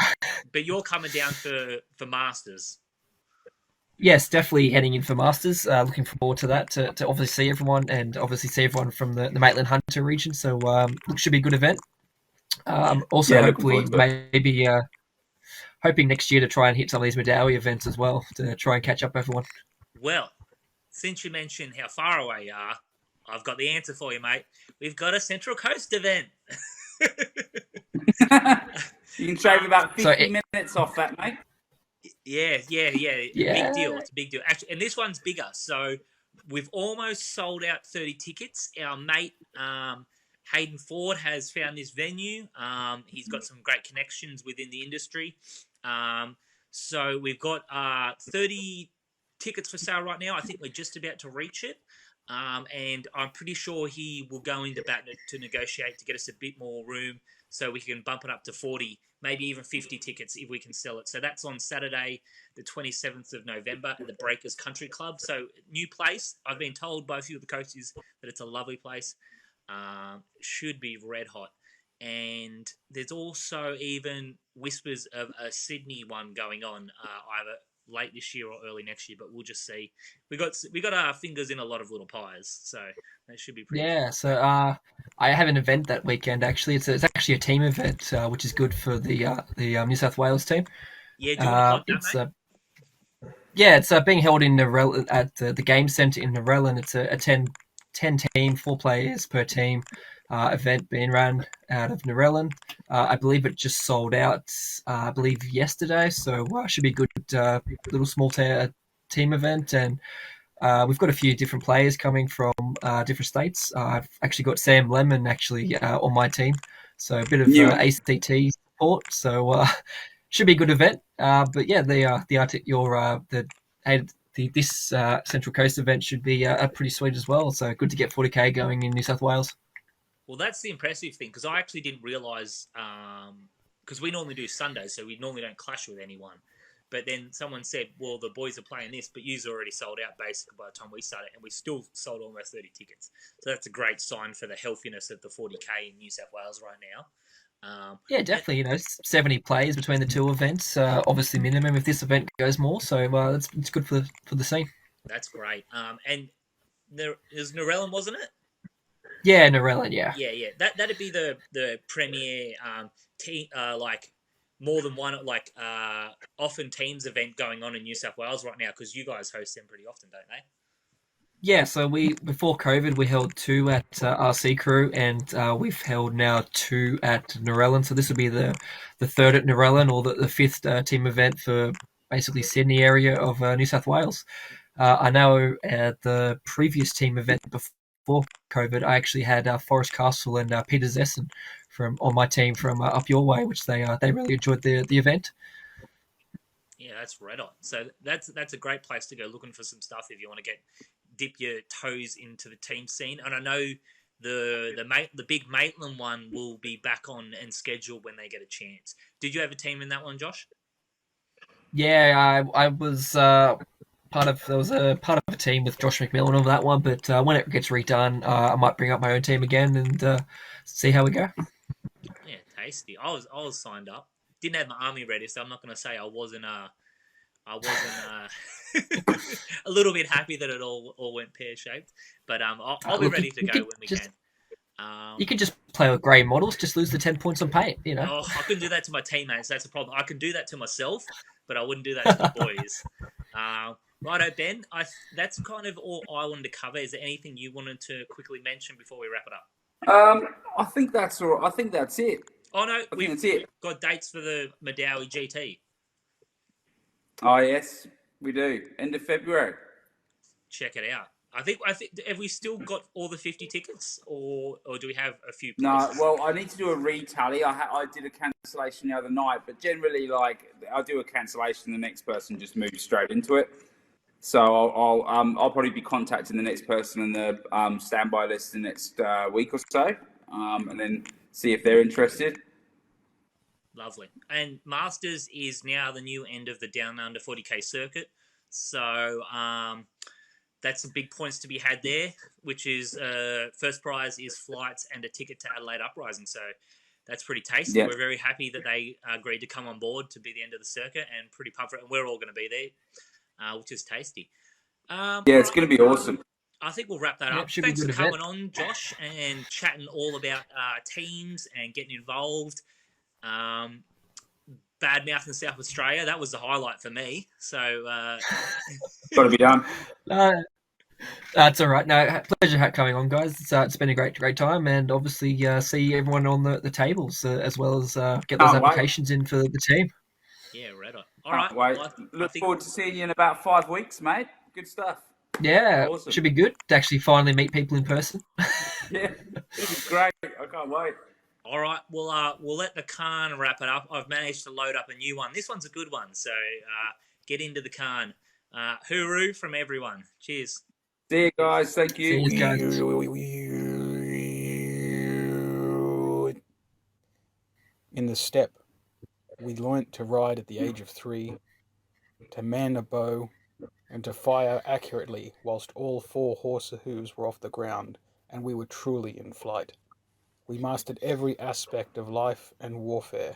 but you're coming down for Masters. Yes, definitely heading in for Masters. Looking forward to that, to obviously see everyone and obviously see everyone from the Maitland Hunter region. So it should be a good event. Also, hopefully, maybe hoping next year to try and hit some of these Medawi events as well to try and catch up everyone. Well, since you mentioned how far away you are, I've got the answer for you, mate. We've got a Central Coast event. You can shave about 50 minutes off that, mate. Yeah. Big deal. It's a big deal. Actually, and this one's bigger. So we've almost sold out 30 tickets. Our mate Hayden Ford has found this venue. He's got some great connections within the industry. So we've got 30 tickets for sale right now. I think we're just about to reach it. And I'm pretty sure he will go into bat to negotiate to get us a bit more room so we can bump it up to 40, maybe even 50 tickets if we can sell it. So that's on Saturday, the 27th of November at the Breakers Country Club. So new place. I've been told by a few of the coaches that it's a lovely place. Should be red hot. And there's also even whispers of a Sydney one going on either late this year or early next year, but we'll just see. We got our fingers in a lot of little pies, so that should be pretty cool. So I have an event that weekend actually. It's actually a team event, which is good for the New South Wales team. Yeah, do you want to plug that, mate? It's being held in Narellan at the Game Centre in Narellan. It's a 10 team, 4 players per team event being run out of Narellan. I believe it just sold out, I believe, yesterday. So should be a good little small team event. And we've got a few different players coming from different states. I've actually got Sam Lemon actually on my team. So a bit of ACT support. So should be a good event. But yeah, this Central Coast event should be pretty sweet as well. So good to get 40k going in New South Wales. Well, that's the impressive thing, because I actually didn't realise, because we normally do Sundays, so we normally don't clash with anyone. But then someone said, well, the boys are playing this, but you've already sold out basically by the time we started, and we still sold almost 30 tickets. So that's a great sign for the healthiness of the 40k in New South Wales right now. Yeah, definitely. 70 players between the two events, obviously minimum if this event goes more. So it's good for the scene. That's great. And there is Narellan, wasn't it? Yeah, Narellan. Yeah. That'd be the premier team, like more than one often teams event going on in New South Wales right now, because you guys host them pretty often, don't they? Yeah, so before COVID we held 2 at RC Crew, and we've held now 2 at Narellan. So this will be the 3rd at Narellan, or the 5th team event for basically Sydney area of New South Wales. I know at the previous team event before COVID, I actually had Forest Castle and Peter Zessen on my team from up your way, which they really enjoyed the event. Yeah, that's red on. So that's a great place to go looking for some stuff if you want to dip your toes into the team scene. And I know the big Maitland one will be back on and scheduled when they get a chance. Did you have a team in that one, Josh? Yeah, I was part of a team with Josh McMillan on that one, but when it gets redone, I might bring up my own team again and see how we go. Yeah, tasty. I was signed up. Didn't have my army ready, so I'm not going to say I wasn't a little bit happy that it all went pear shaped, but I'll be ready to go when we can. You can just play with grey models, just lose the 10 points on paint, you know. Oh, I couldn't do that to my teammates. That's the problem. I can do that to myself, but I wouldn't do that to the boys. Righto, Ben. That's kind of all I wanted to cover. Is there anything you wanted to quickly mention before we wrap it up? I think that's all. I think that's it. Oh no, we've got dates for the Madawi GT. Oh yes, we do. End of February. Check it out. I think have we still got all the 50 tickets, or do we have a few places? No, well, I need to do a retally. I did a cancellation the other night, but generally, like, I'll do a cancellation, the next person just moves straight into it. So I'll probably be contacting the next person in the standby list the next week or so, and then see if they're interested. Lovely. And Masters is now the new end of the Down Under 40k circuit, so that's some big points to be had there, which is first prize is flights and a ticket to Adelaide Uprising. So that's pretty tasty. Yeah. We're very happy that they agreed to come on board to be the end of the circuit, and pretty pumped for it. And we're all going to be there, which is tasty. Yeah, it's going to be awesome. I think we'll wrap that up. Thanks for coming on, Josh, and chatting all about teams and getting involved. Badmouth in South Australia, that was the highlight for me. So got to be done. That's all right. No, pleasure coming on, guys. It's been a great time, and obviously see everyone on the tables as well as get those applications in for the team. Yeah, right on. All right. Well, look forward to seeing you in about 5 weeks, mate. Good stuff. Yeah, awesome. Should be good to actually finally meet people in person. Yeah, this is great. I can't wait. All right, we'll let the Khan wrap it up. I've managed to load up a new one. This one's a good one, so get into the Khan. Hooroo from everyone. Cheers. See you guys. Thank you. See you guys. In the steppe, we learnt to ride at the age of 3, to man a bow, and to fire accurately whilst all 4 horse hooves were off the ground, and we were truly in flight. We mastered every aspect of life and warfare.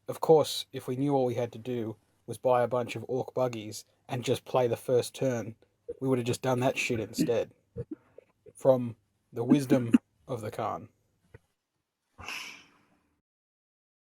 Of course, if we knew all we had to do was buy a bunch of orc buggies and just play the first turn, we would have just done that shit instead. From the wisdom of the Khan.